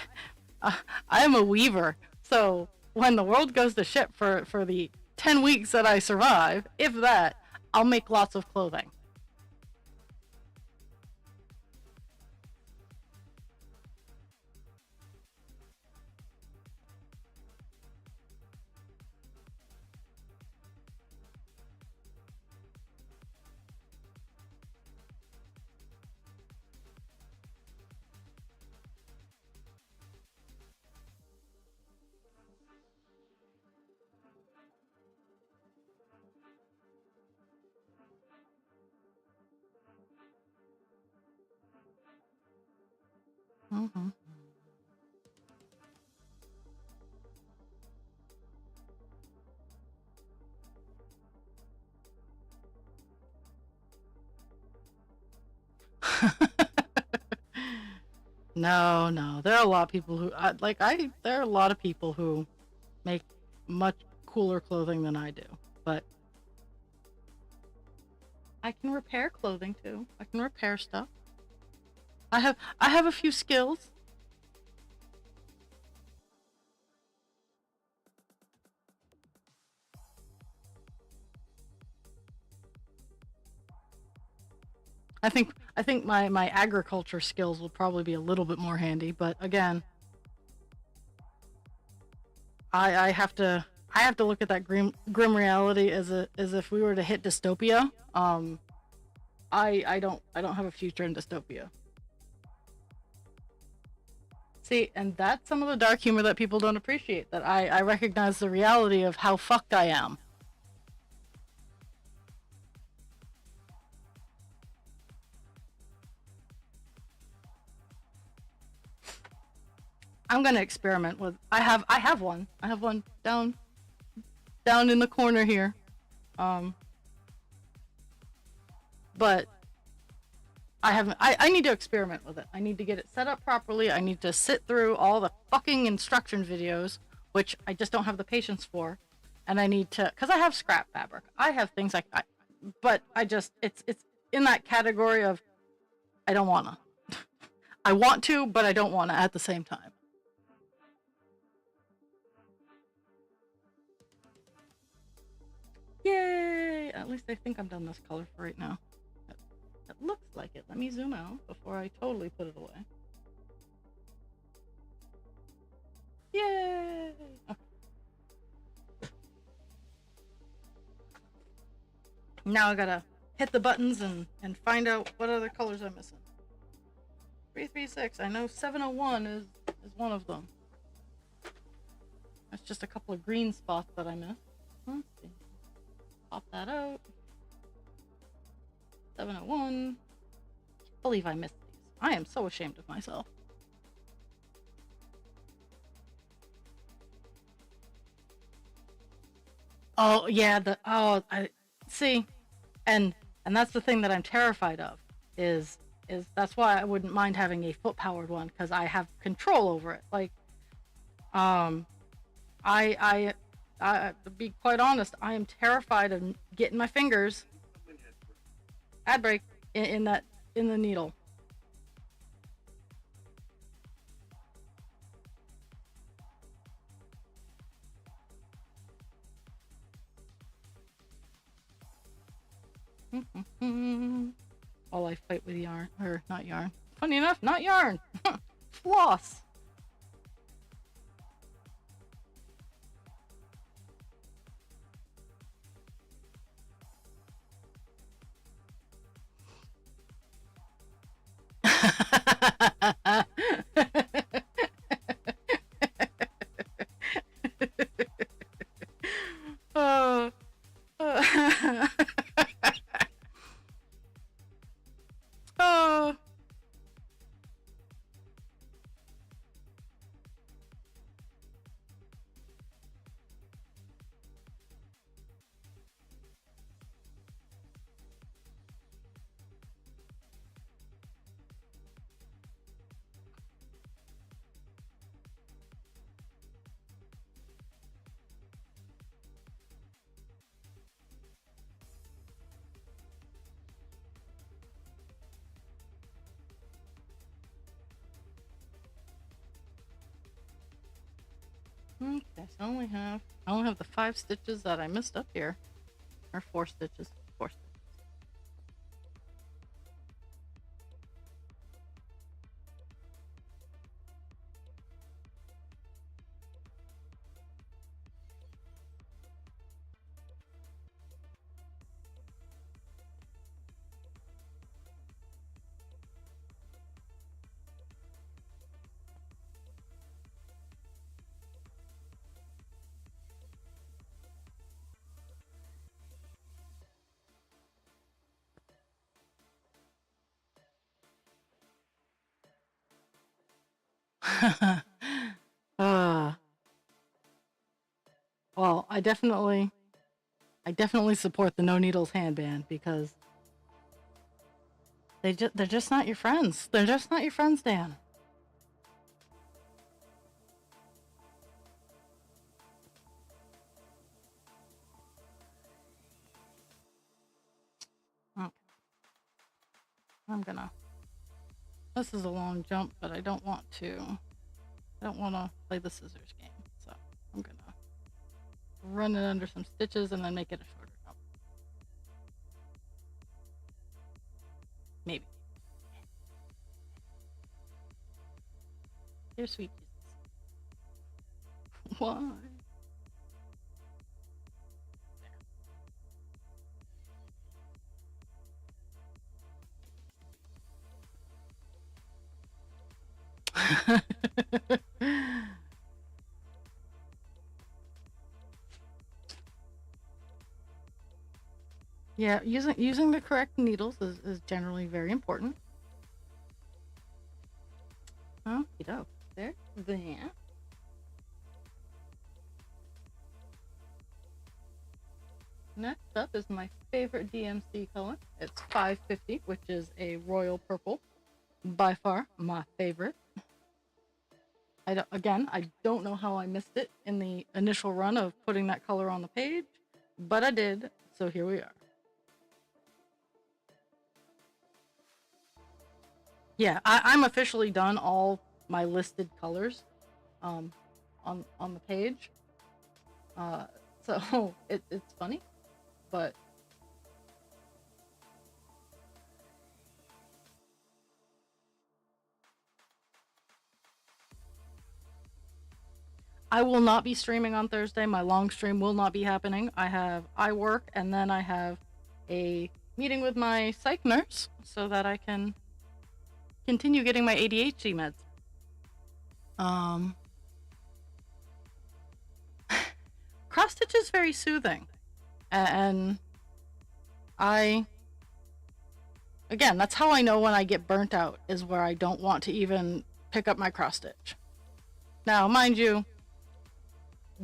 I am a weaver, so when the world goes to shit for the 10 weeks that I survive, if that, I'll make lots of clothing. Mm-hmm. No. There are a lot of people who there are a lot of people who make much cooler clothing than I do. But I can repair clothing too. I can repair stuff. I have a few skills. I think my agriculture skills will probably be a little bit more handy, but again, I have to look at that grim reality as if we were to hit dystopia. I don't have a future in dystopia. See, and that's some of the dark humor that people don't appreciate. That I recognize the reality of how fucked I am. I'm gonna experiment with. I have one. I have one down in the corner here. Um, but I haven't. I need to experiment with it. I need to get it set up properly. I need to sit through all the fucking instruction videos, which I just don't have the patience for. And I need to, because I have scrap fabric. I have things but I just it's in that category of I don't wanna. I want to, but I don't wanna at the same time. Yay! At least I think I'm done this color for right now. It looks like it. Let me zoom out before I totally put it away. Yay! Okay. Now I gotta hit the buttons and find out what other colors I'm missing. 336. I know 701 is one of them. That's just a couple of green spots that I missed. Let's see. Pop that out. 701. Can't believe I missed these. I am so ashamed of myself. Oh yeah, I see, and that's the thing that I'm terrified of. Is that's why I wouldn't mind having a foot powered one, because I have control over it. Like, um, to be quite honest, I am terrified of getting my fingers ad break in the needle. While I fight with yarn, or not yarn. Funny enough, not yarn. Floss. Oh. Oh. Okay, so I only have the 5 stitches that I missed up here. Or 4 stitches. 4 stitches. uh, well, I definitely support the no needles handband, because they're just not your friends. They're just not your friends, Dan. Okay. I'm gonna. This is a long jump, but I don't want to play the scissors game. So I'm gonna run it under some stitches and then make it a shorter jump. Maybe. Dear sweet Jesus. Why? Yeah, using the correct needles is generally very important. Okie doke. There. Next up is my favorite DMC color. It's 550, which is a royal purple. By far my favorite. I don't know how I missed it in the initial run of putting that color on the page, but I did, so here we are. Yeah, I'm officially done all my listed colors on the page. So it's funny, but I will not be streaming on Thursday. My long stream will not be happening. I work, and then I have a meeting with my psych nurse so that I can continue getting my ADHD meds. Cross stitch is very soothing, and again, that's how I know when I get burnt out, is where I don't want to even pick up my cross stitch. Now, mind you,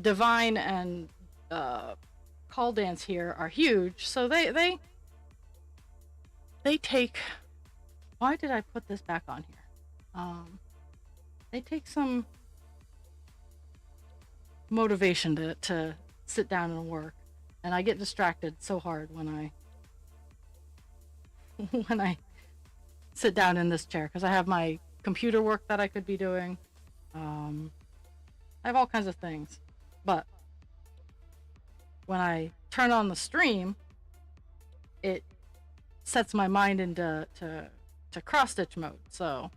Divine and Call Dance here are huge, so they take. Why did I put this back on here? They take some motivation to sit down and work, and I get distracted so hard when I when I sit down in this chair, because I have my computer work that I could be doing. I have all kinds of things, but when I turn on the stream, it sets my mind into cross stitch mode. So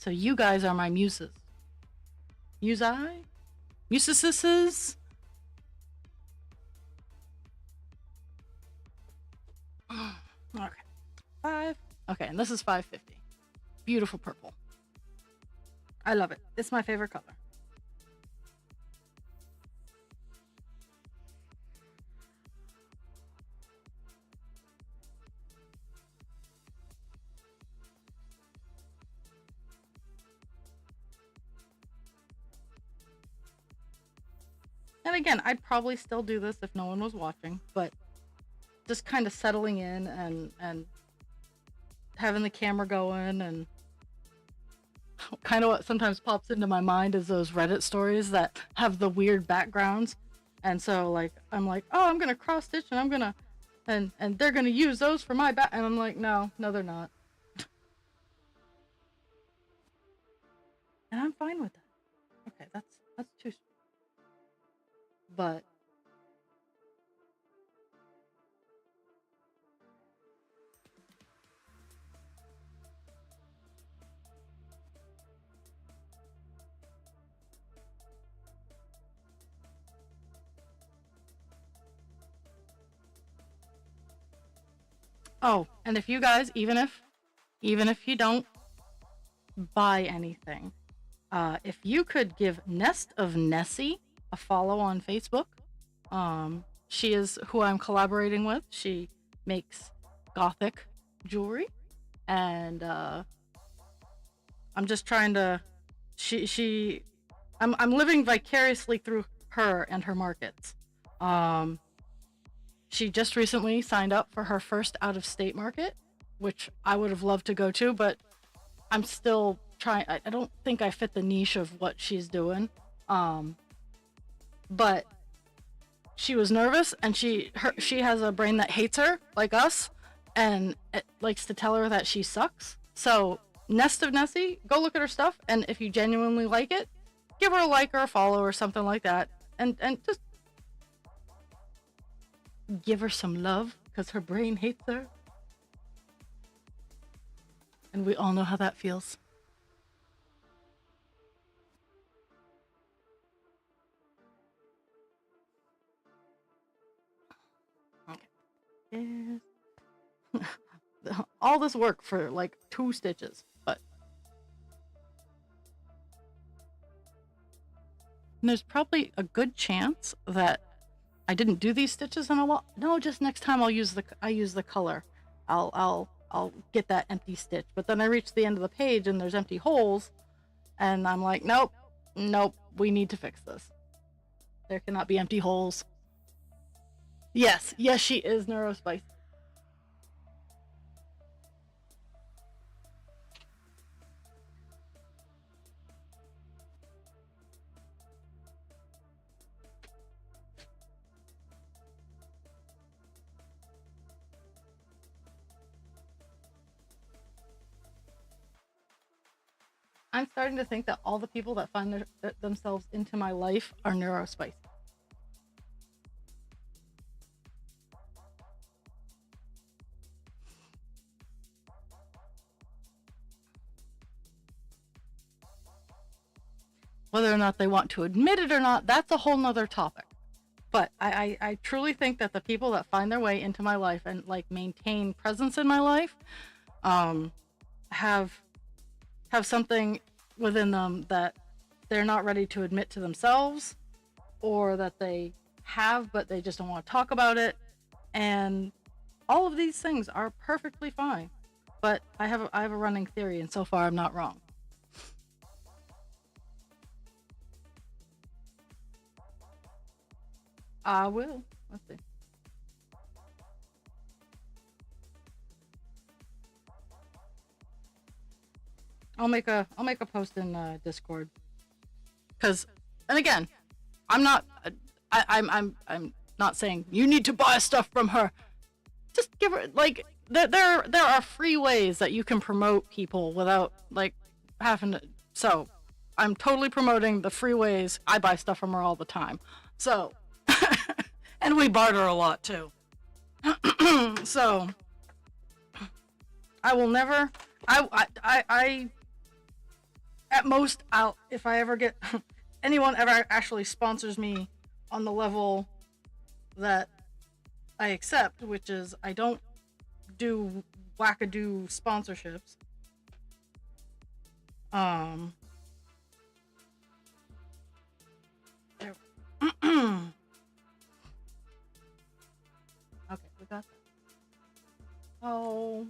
you guys are my muses. Musesses. Okay. 5. Okay, and this is 550. Beautiful purple. I love it. It's my favorite color. And again, I'd probably still do this if no one was watching, but just kind of settling in and having the camera going, and kind of what sometimes pops into my mind is those Reddit stories that have the weird backgrounds. And so like I'm like, oh, I'm gonna cross stitch and I'm gonna and they're gonna use those for my back, and I'm like, no they're not. And I'm fine with that. Okay, that's too. But oh, and if you guys, even if you don't buy anything, if you could give Nest of Nessie a follow on Facebook. She is who I'm collaborating with. She makes gothic jewelry, and I'm just trying to. I'm living vicariously through her and her markets. She just recently signed up for her first out-of-state market, which I would have loved to go to, but I'm still trying. I don't think I fit the niche of what she's doing. But she was nervous, and she has a brain that hates her, like us, and it likes to tell her that she sucks. So Nest of Nessie, go look at her stuff, and if you genuinely like it, give her a like or a follow or something like that, and just give her some love, because her brain hates her, and we all know how that feels. Okay. All this work for like 2 stitches, but there's probably a good chance that I didn't do these stitches in a while. No, just next time I use the color. I'll get that empty stitch. But then I reach the end of the page and there's empty holes, and I'm like, nope, we need to fix this. There cannot be empty holes. Yes, she is neurospicy. I'm starting to think that all the people that find themselves into my life are neurospicy. Whether or not they want to admit it or not, that's a whole nother topic. But I truly think that the people that find their way into my life and like maintain presence in my life, um, have something within them that they're not ready to admit to themselves, or that they have but they just don't want to talk about it. And all of these things are perfectly fine. But I have a running theory, and so far I'm not wrong. I will. Let's see. I'll make a post in Discord. Cause, and again, I'm not. I'm not saying you need to buy stuff from her. Just give her like there are free ways that you can promote people without like having to. So, I'm totally promoting the free ways. I buy stuff from her all the time. So, and we barter a lot too. So, I will never. I at most I'll if I ever get anyone ever actually sponsors me on the level that I accept, which is I don't do wackadoo sponsorships. There. Okay, we got that. Oh.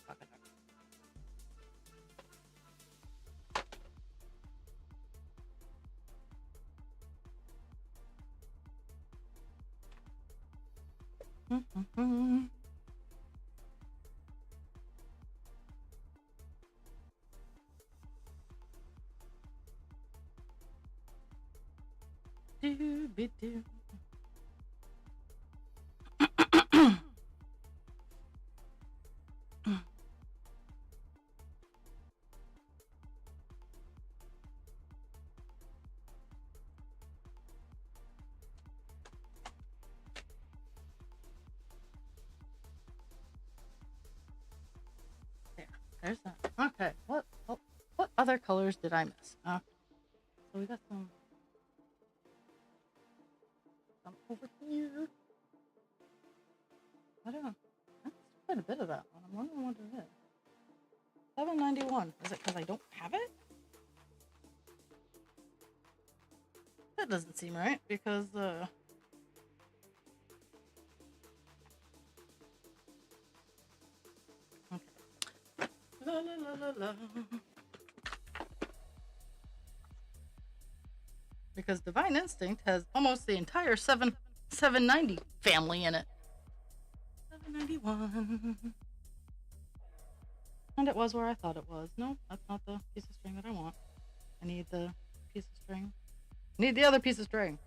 Fuck it. Doo-be-doo. There's that. Okay, what other colors did I miss? So we got some over here. I don't know. That's quite a bit of that one. I'm wondering what it is. 791. Is it because I don't have it? That doesn't seem right because okay. La la la la la. Because Divine Instinct has almost the entire 790 family in it. 791. And it was where I thought it was. No, that's not the piece of string that I want. I need the piece of string. I need the other piece of string.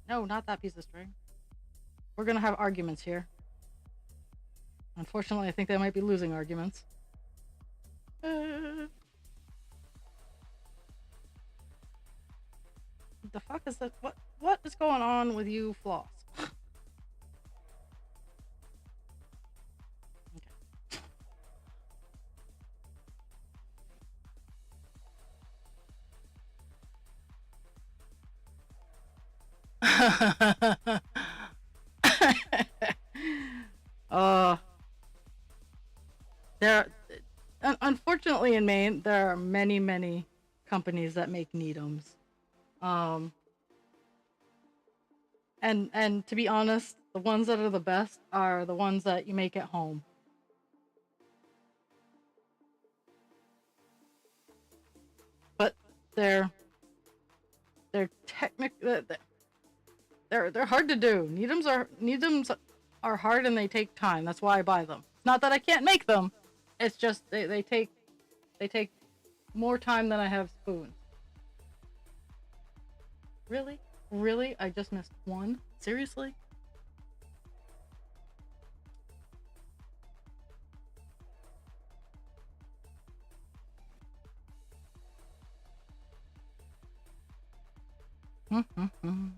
No, not that piece of string. We're gonna have arguments here. Unfortunately, I think they might be losing arguments. The fuck is that? What is going on with you, Floss? Okay. There, unfortunately in Maine, there are many companies that make needums. And to be honest, the ones that are the best are the ones that you make at home. But they're technically they're hard to do. Needums are hard and they take time. That's why I buy them. Not that I can't make them. It's just they take more time than I have spoons. Really? Really? I just missed one? Seriously? I'm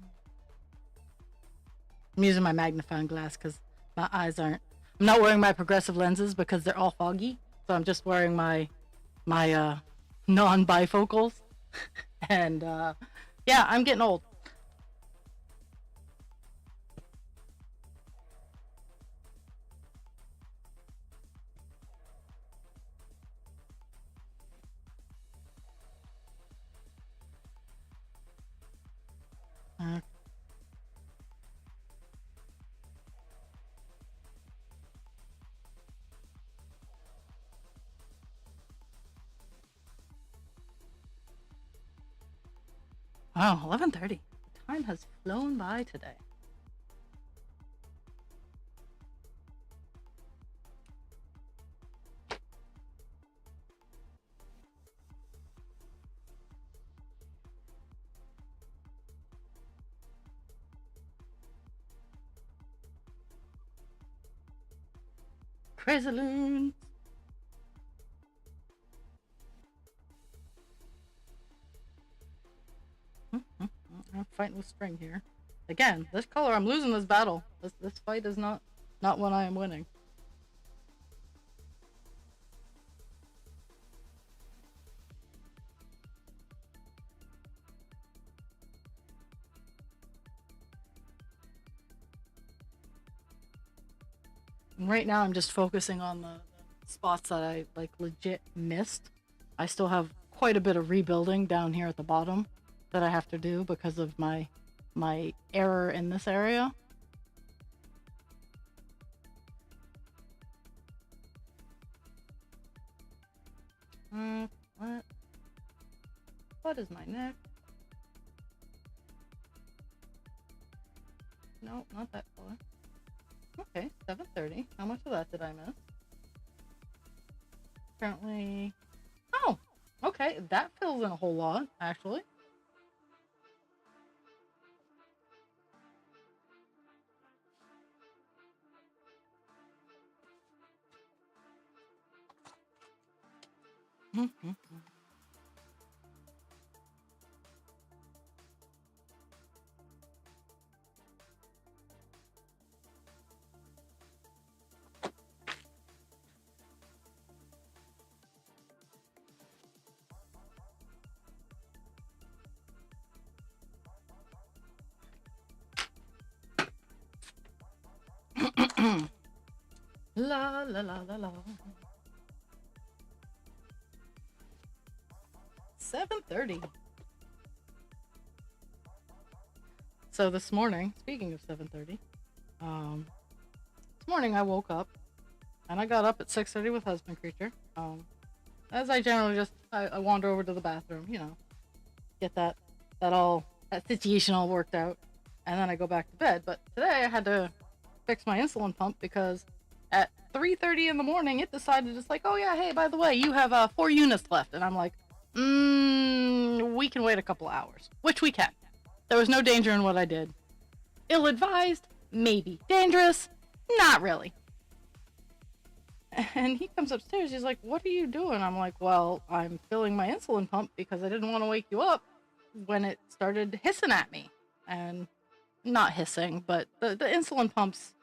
using my magnifying glass because my eyes aren't. I'm not wearing my progressive lenses because they're all foggy. So I'm just wearing my non-bifocals. And yeah, I'm getting old. Uh, wow, 11:30. Time has flown by today. Crazy loons. I'm fighting with string here. Again, this color, I'm losing this battle. This fight is not one I am winning. And right now, I'm just focusing on the spots that I like legit missed. I still have quite a bit of rebuilding down here at the bottom that I have to do because of my error in this area. What? What is my neck? No, not that color. Okay, 7:30. How much of that did I miss? Apparently. Oh, okay. That fills in a whole lot, actually. La la la la la. 7:30. So this morning, speaking of 7:30, this morning I woke up and I got up at 6:30 with husband creature. As I generally just I wander over to the bathroom, get that situation all worked out, and then I go back to bed. But today I had to fix my insulin pump because at 3:30 in the morning it decided it's like, oh yeah, hey, by the way, you have 4 units left, and I'm like, we can wait a couple hours, which we can. There was no danger in what I did. Ill-advised, maybe. Dangerous, not really. And he comes upstairs. He's like, what are you doing? I'm like, well, I'm filling my insulin pump because I didn't want to wake you up when it started hissing at me. And not hissing, but the insulin pumps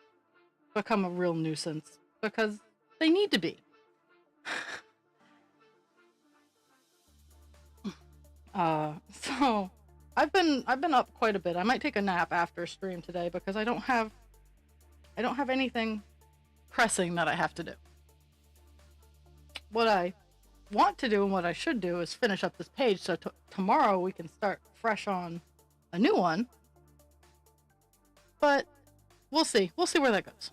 become a real nuisance because they need to be. So I've been up quite a bit. I might take a nap after stream today because I don't have anything pressing that I have to do. What I want to do and what I should do is finish up this page so tomorrow we can start fresh on a new one. But we'll see. We'll see where that goes.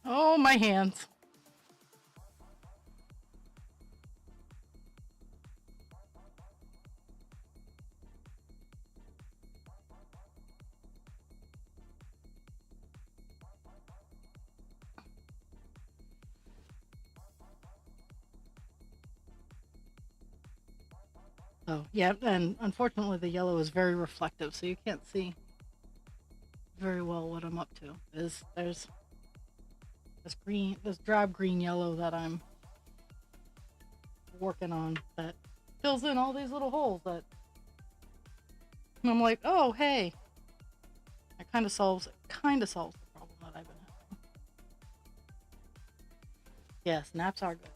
Oh, my hands. Oh, yeah, and unfortunately the yellow is very reflective, so you can't see very well what I'm up to. There's this drab green yellow that I'm working on that fills in all these little holes that and I'm like, oh hey, it kind of solves the problem that I've been having. Yes, naps are good.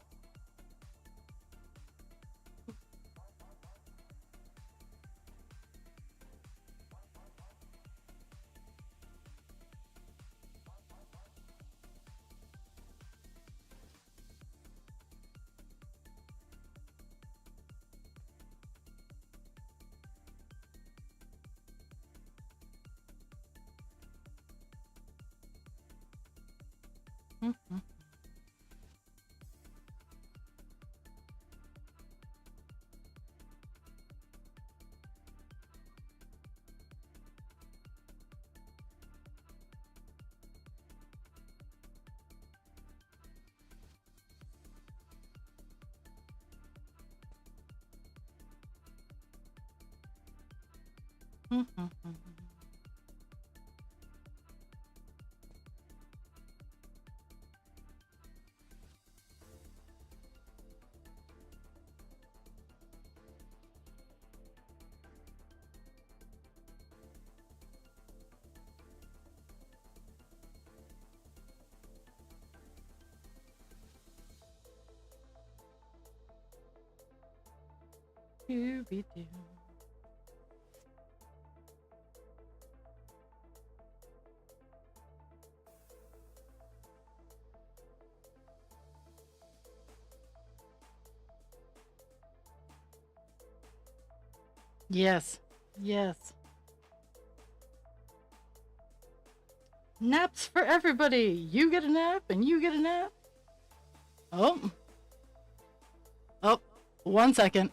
Scooby-Doo. Yes. Yes. Naps for everybody. You get a nap and you get a nap. Oh. Oh. 1 second.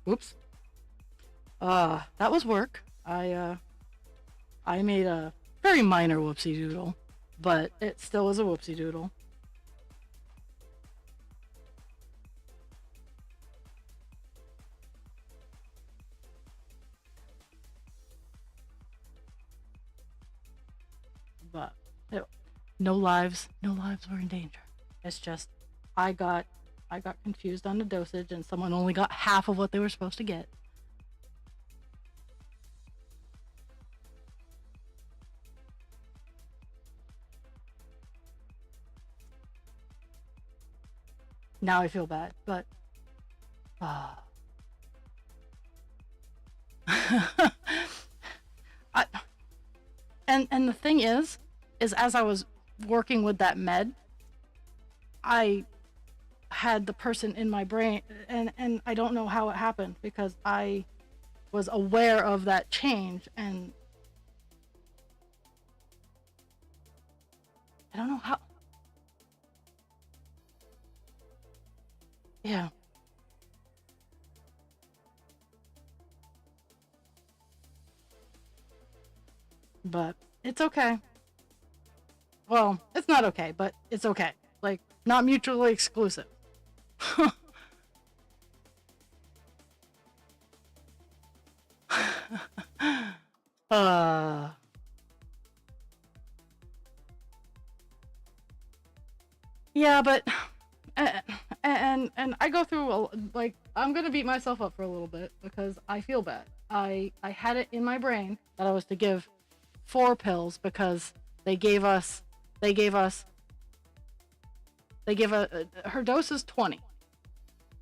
Oops. That was work. I made a very minor whoopsie doodle, but it still was a whoopsie doodle. But no lives were in danger. It's just I got confused on the dosage and someone only got half of what they were supposed to get. Now I feel bad, but I, and the thing is as I was working with that med, I had the person in my brain, and I don't know how it happened because I was aware of that change, and I don't know how. Yeah. But it's okay. Well, it's not okay, but it's okay. Like, not mutually exclusive. uh yeah, but and I go through like, I'm gonna beat myself up for a little bit because I feel bad. I had it in my brain that I was to give 4 pills because they gave us they gave us they give a her dose is 20.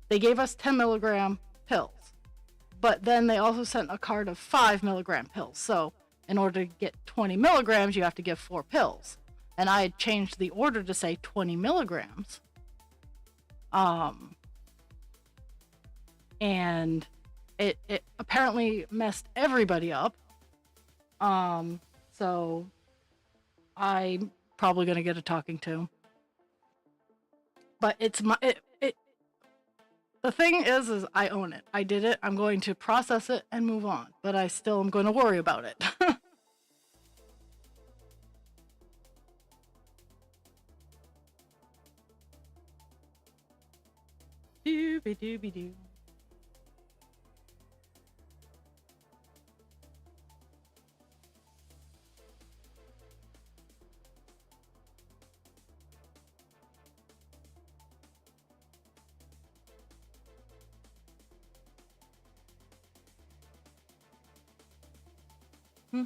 They gave us 10 milligram pills, but then they also sent a card of 5 milligram pills. So in order to get 20 milligrams, you have to give 4 pills. And I had changed the order to say 20 milligrams. And it apparently messed everybody up. So I'm probably gonna get a talking to. But it's my the thing is I own it. I did it. I'm going to process it and move on. But I still am going to worry about it. Dooby dooby doo. I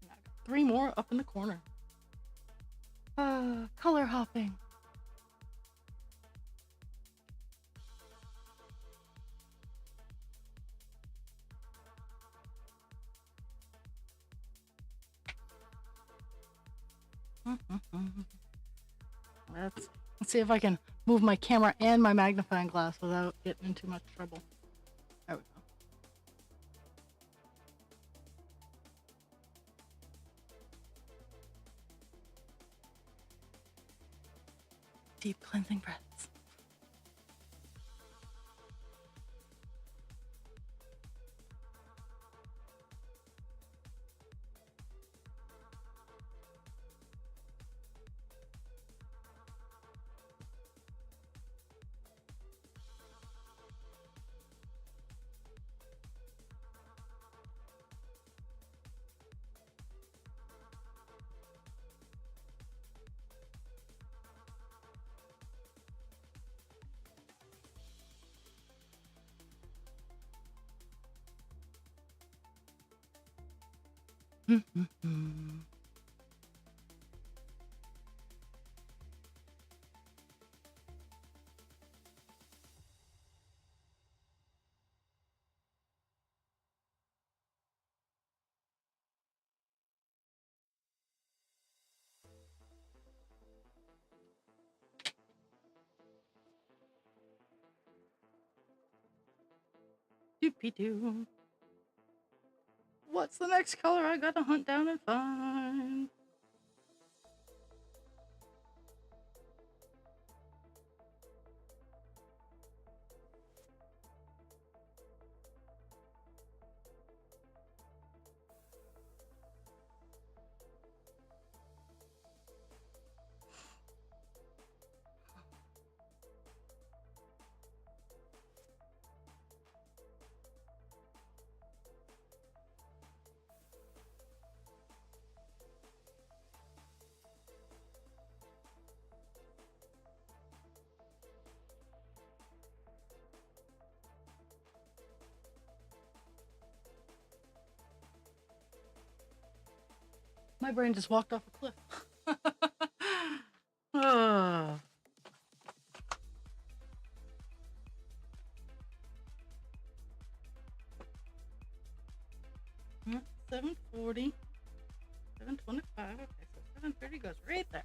got 3 more up in the corner. Color hopping. Let's see if I can move my camera and my magnifying glass without getting in too much trouble. There we go. Deep cleansing breaths. Doopy doo. What's the next color I gotta hunt down and find? My brain just walked off a cliff. Oh. 740. right there.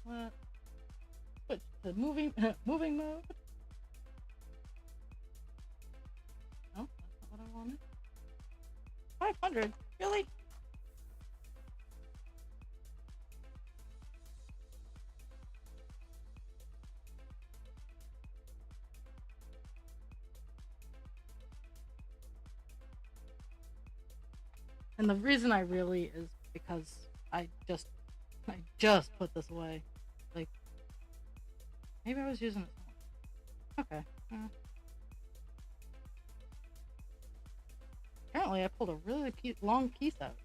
What? Switch to moving moving mode. No, that's not what I wanted. 500? Really? And the reason I really is because I just put this away. Like, maybe I was using it somewhere. Okay. Apparently I pulled a really long piece out.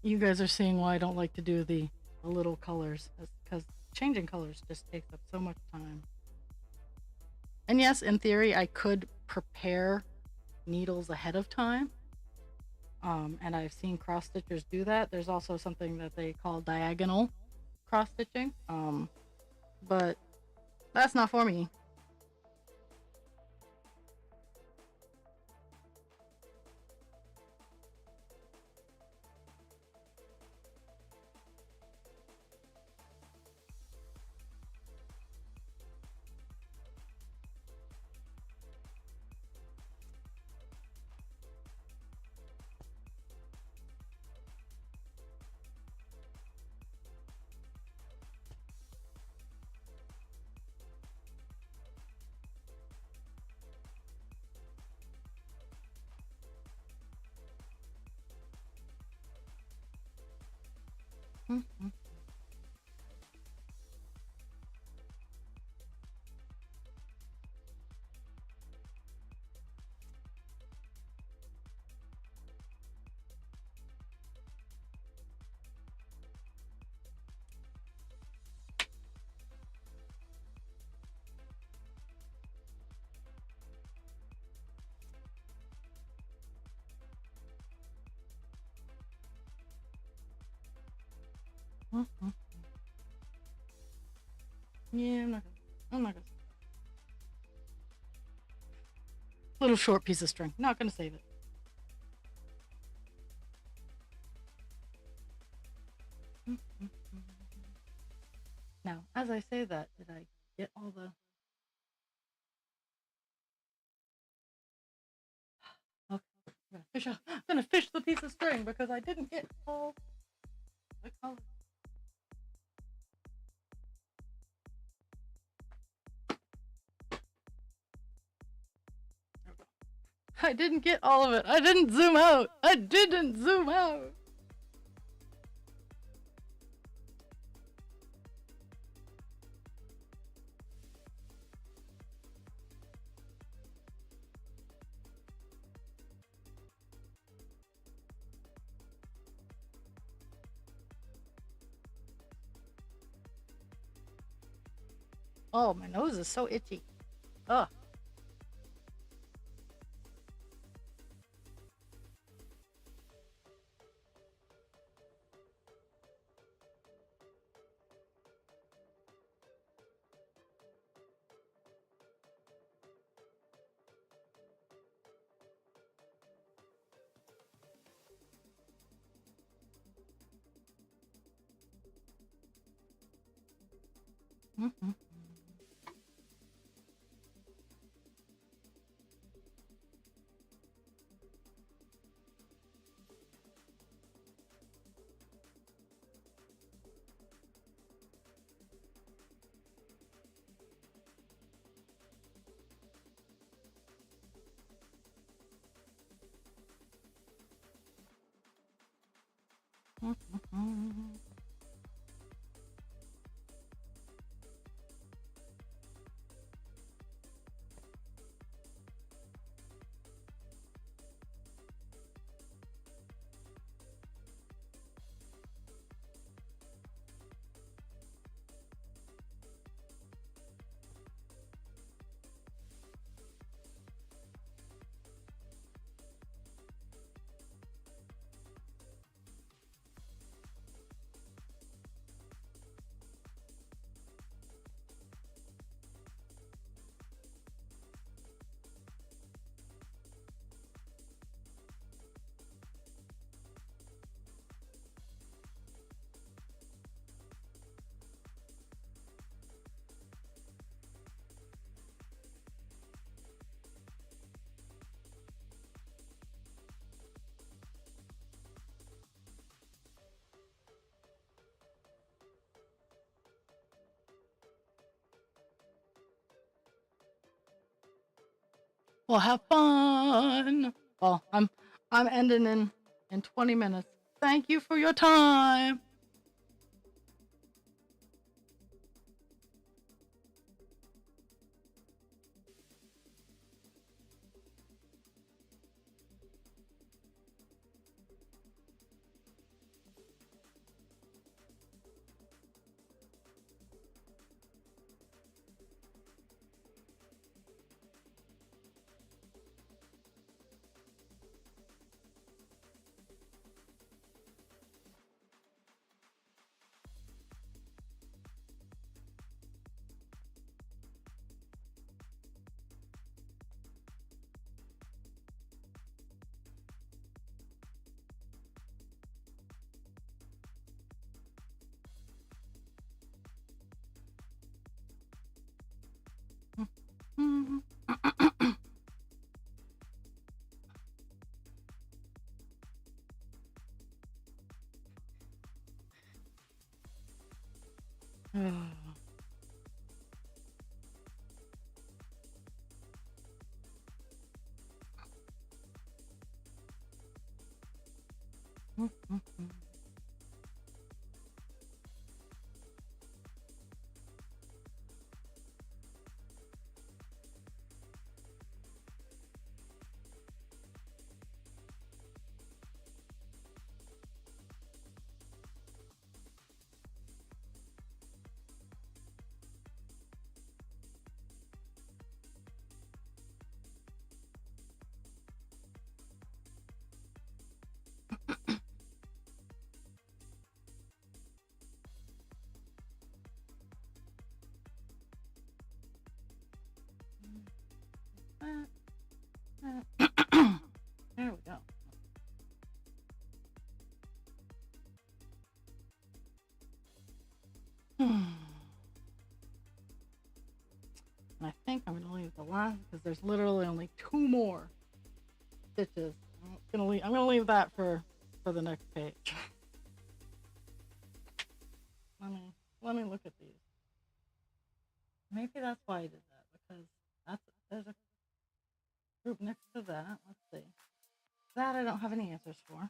You guys are seeing why I don't like to do the little colors, because changing colors just takes up so much time. And yes, in theory, I could prepare needles ahead of time. And I've seen cross stitchers do that. There's also something that they call diagonal cross stitching. But that's not for me. Yeah, I'm not gonna. Little short piece of string. Not gonna save it. Now, as I say that, did I get all the... Okay, I'm gonna fish the piece of string because I didn't get all the colors. I didn't get all of it. I didn't zoom out. I didn't zoom out. Oh, my nose is so itchy. Ugh. Well, have fun. Well, I'm ending in 20 minutes. Thank you for your time. There we go. I think I'm gonna leave the last because there's literally only 2 more stitches. I'm gonna leave that for the next page. let me let me look at these. Maybe that's why I did that because there's a group next to that. Let's see. That I don't have any answers for.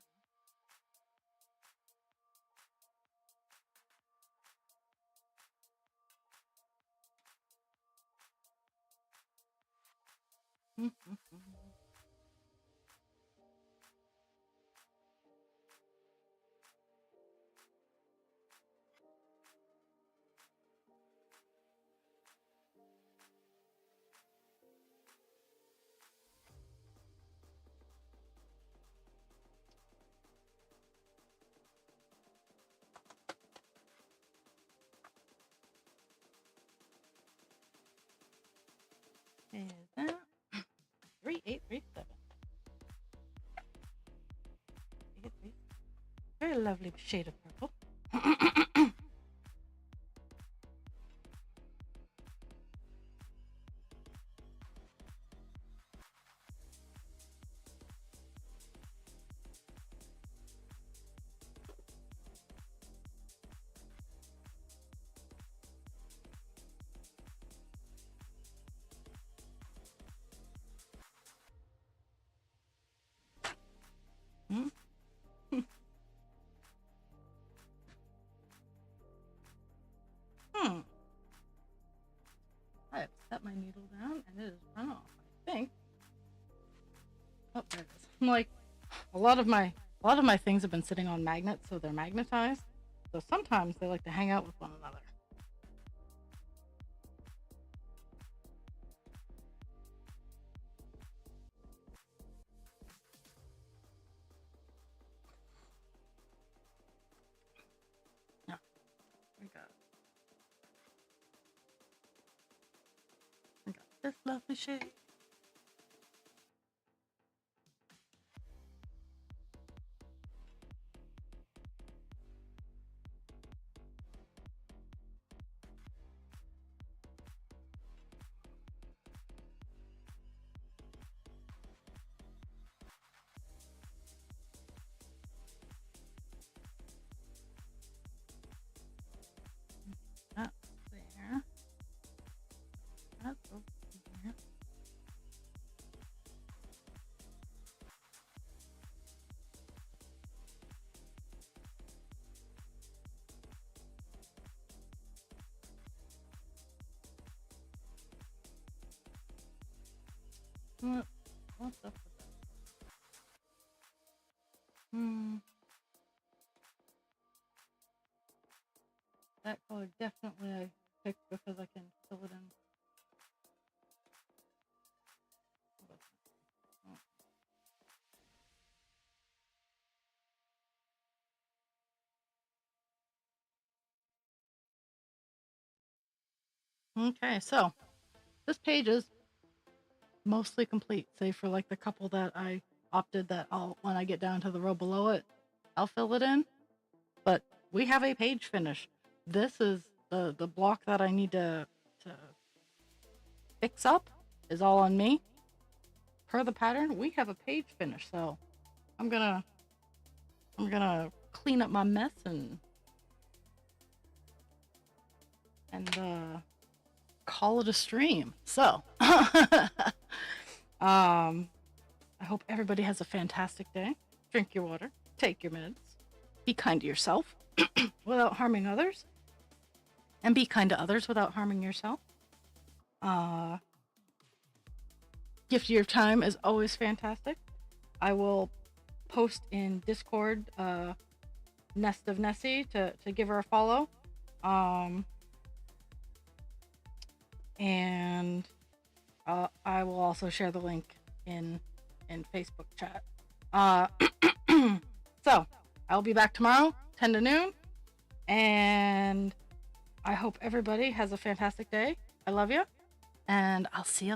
Is that 3837? Very lovely shade of purple. Hmm? Hmm. I have set my needle down and it is run off, I think. Oh, there it is. I'm like, a lot of my things have been sitting on magnets, so they're magnetized. So sometimes they like to hang out with one another. Yeah, we got this lovely shade. That's there. That's over here. What's up with that? That color definitely I picked because I can fill it in. Okay, so this page is mostly complete, save for like the couple that I opted that when I get down to the row below it, I'll fill it in. But we have a page finish. This is the block that I need to fix up is all on me. Per the pattern, we have a page finish, so I'm gonna clean up my mess and call it a stream. So I hope everybody has a fantastic day. Drink your water, take your meds, be kind to yourself without harming others, and be kind to others without harming yourself. Gift of your time is always fantastic. I will post in Discord Nest of Nessie to give her a follow. And I will also share the link in Facebook chat. So I'll be back tomorrow, 10 to noon, and I hope everybody has a fantastic day. I love you, and I'll see you later.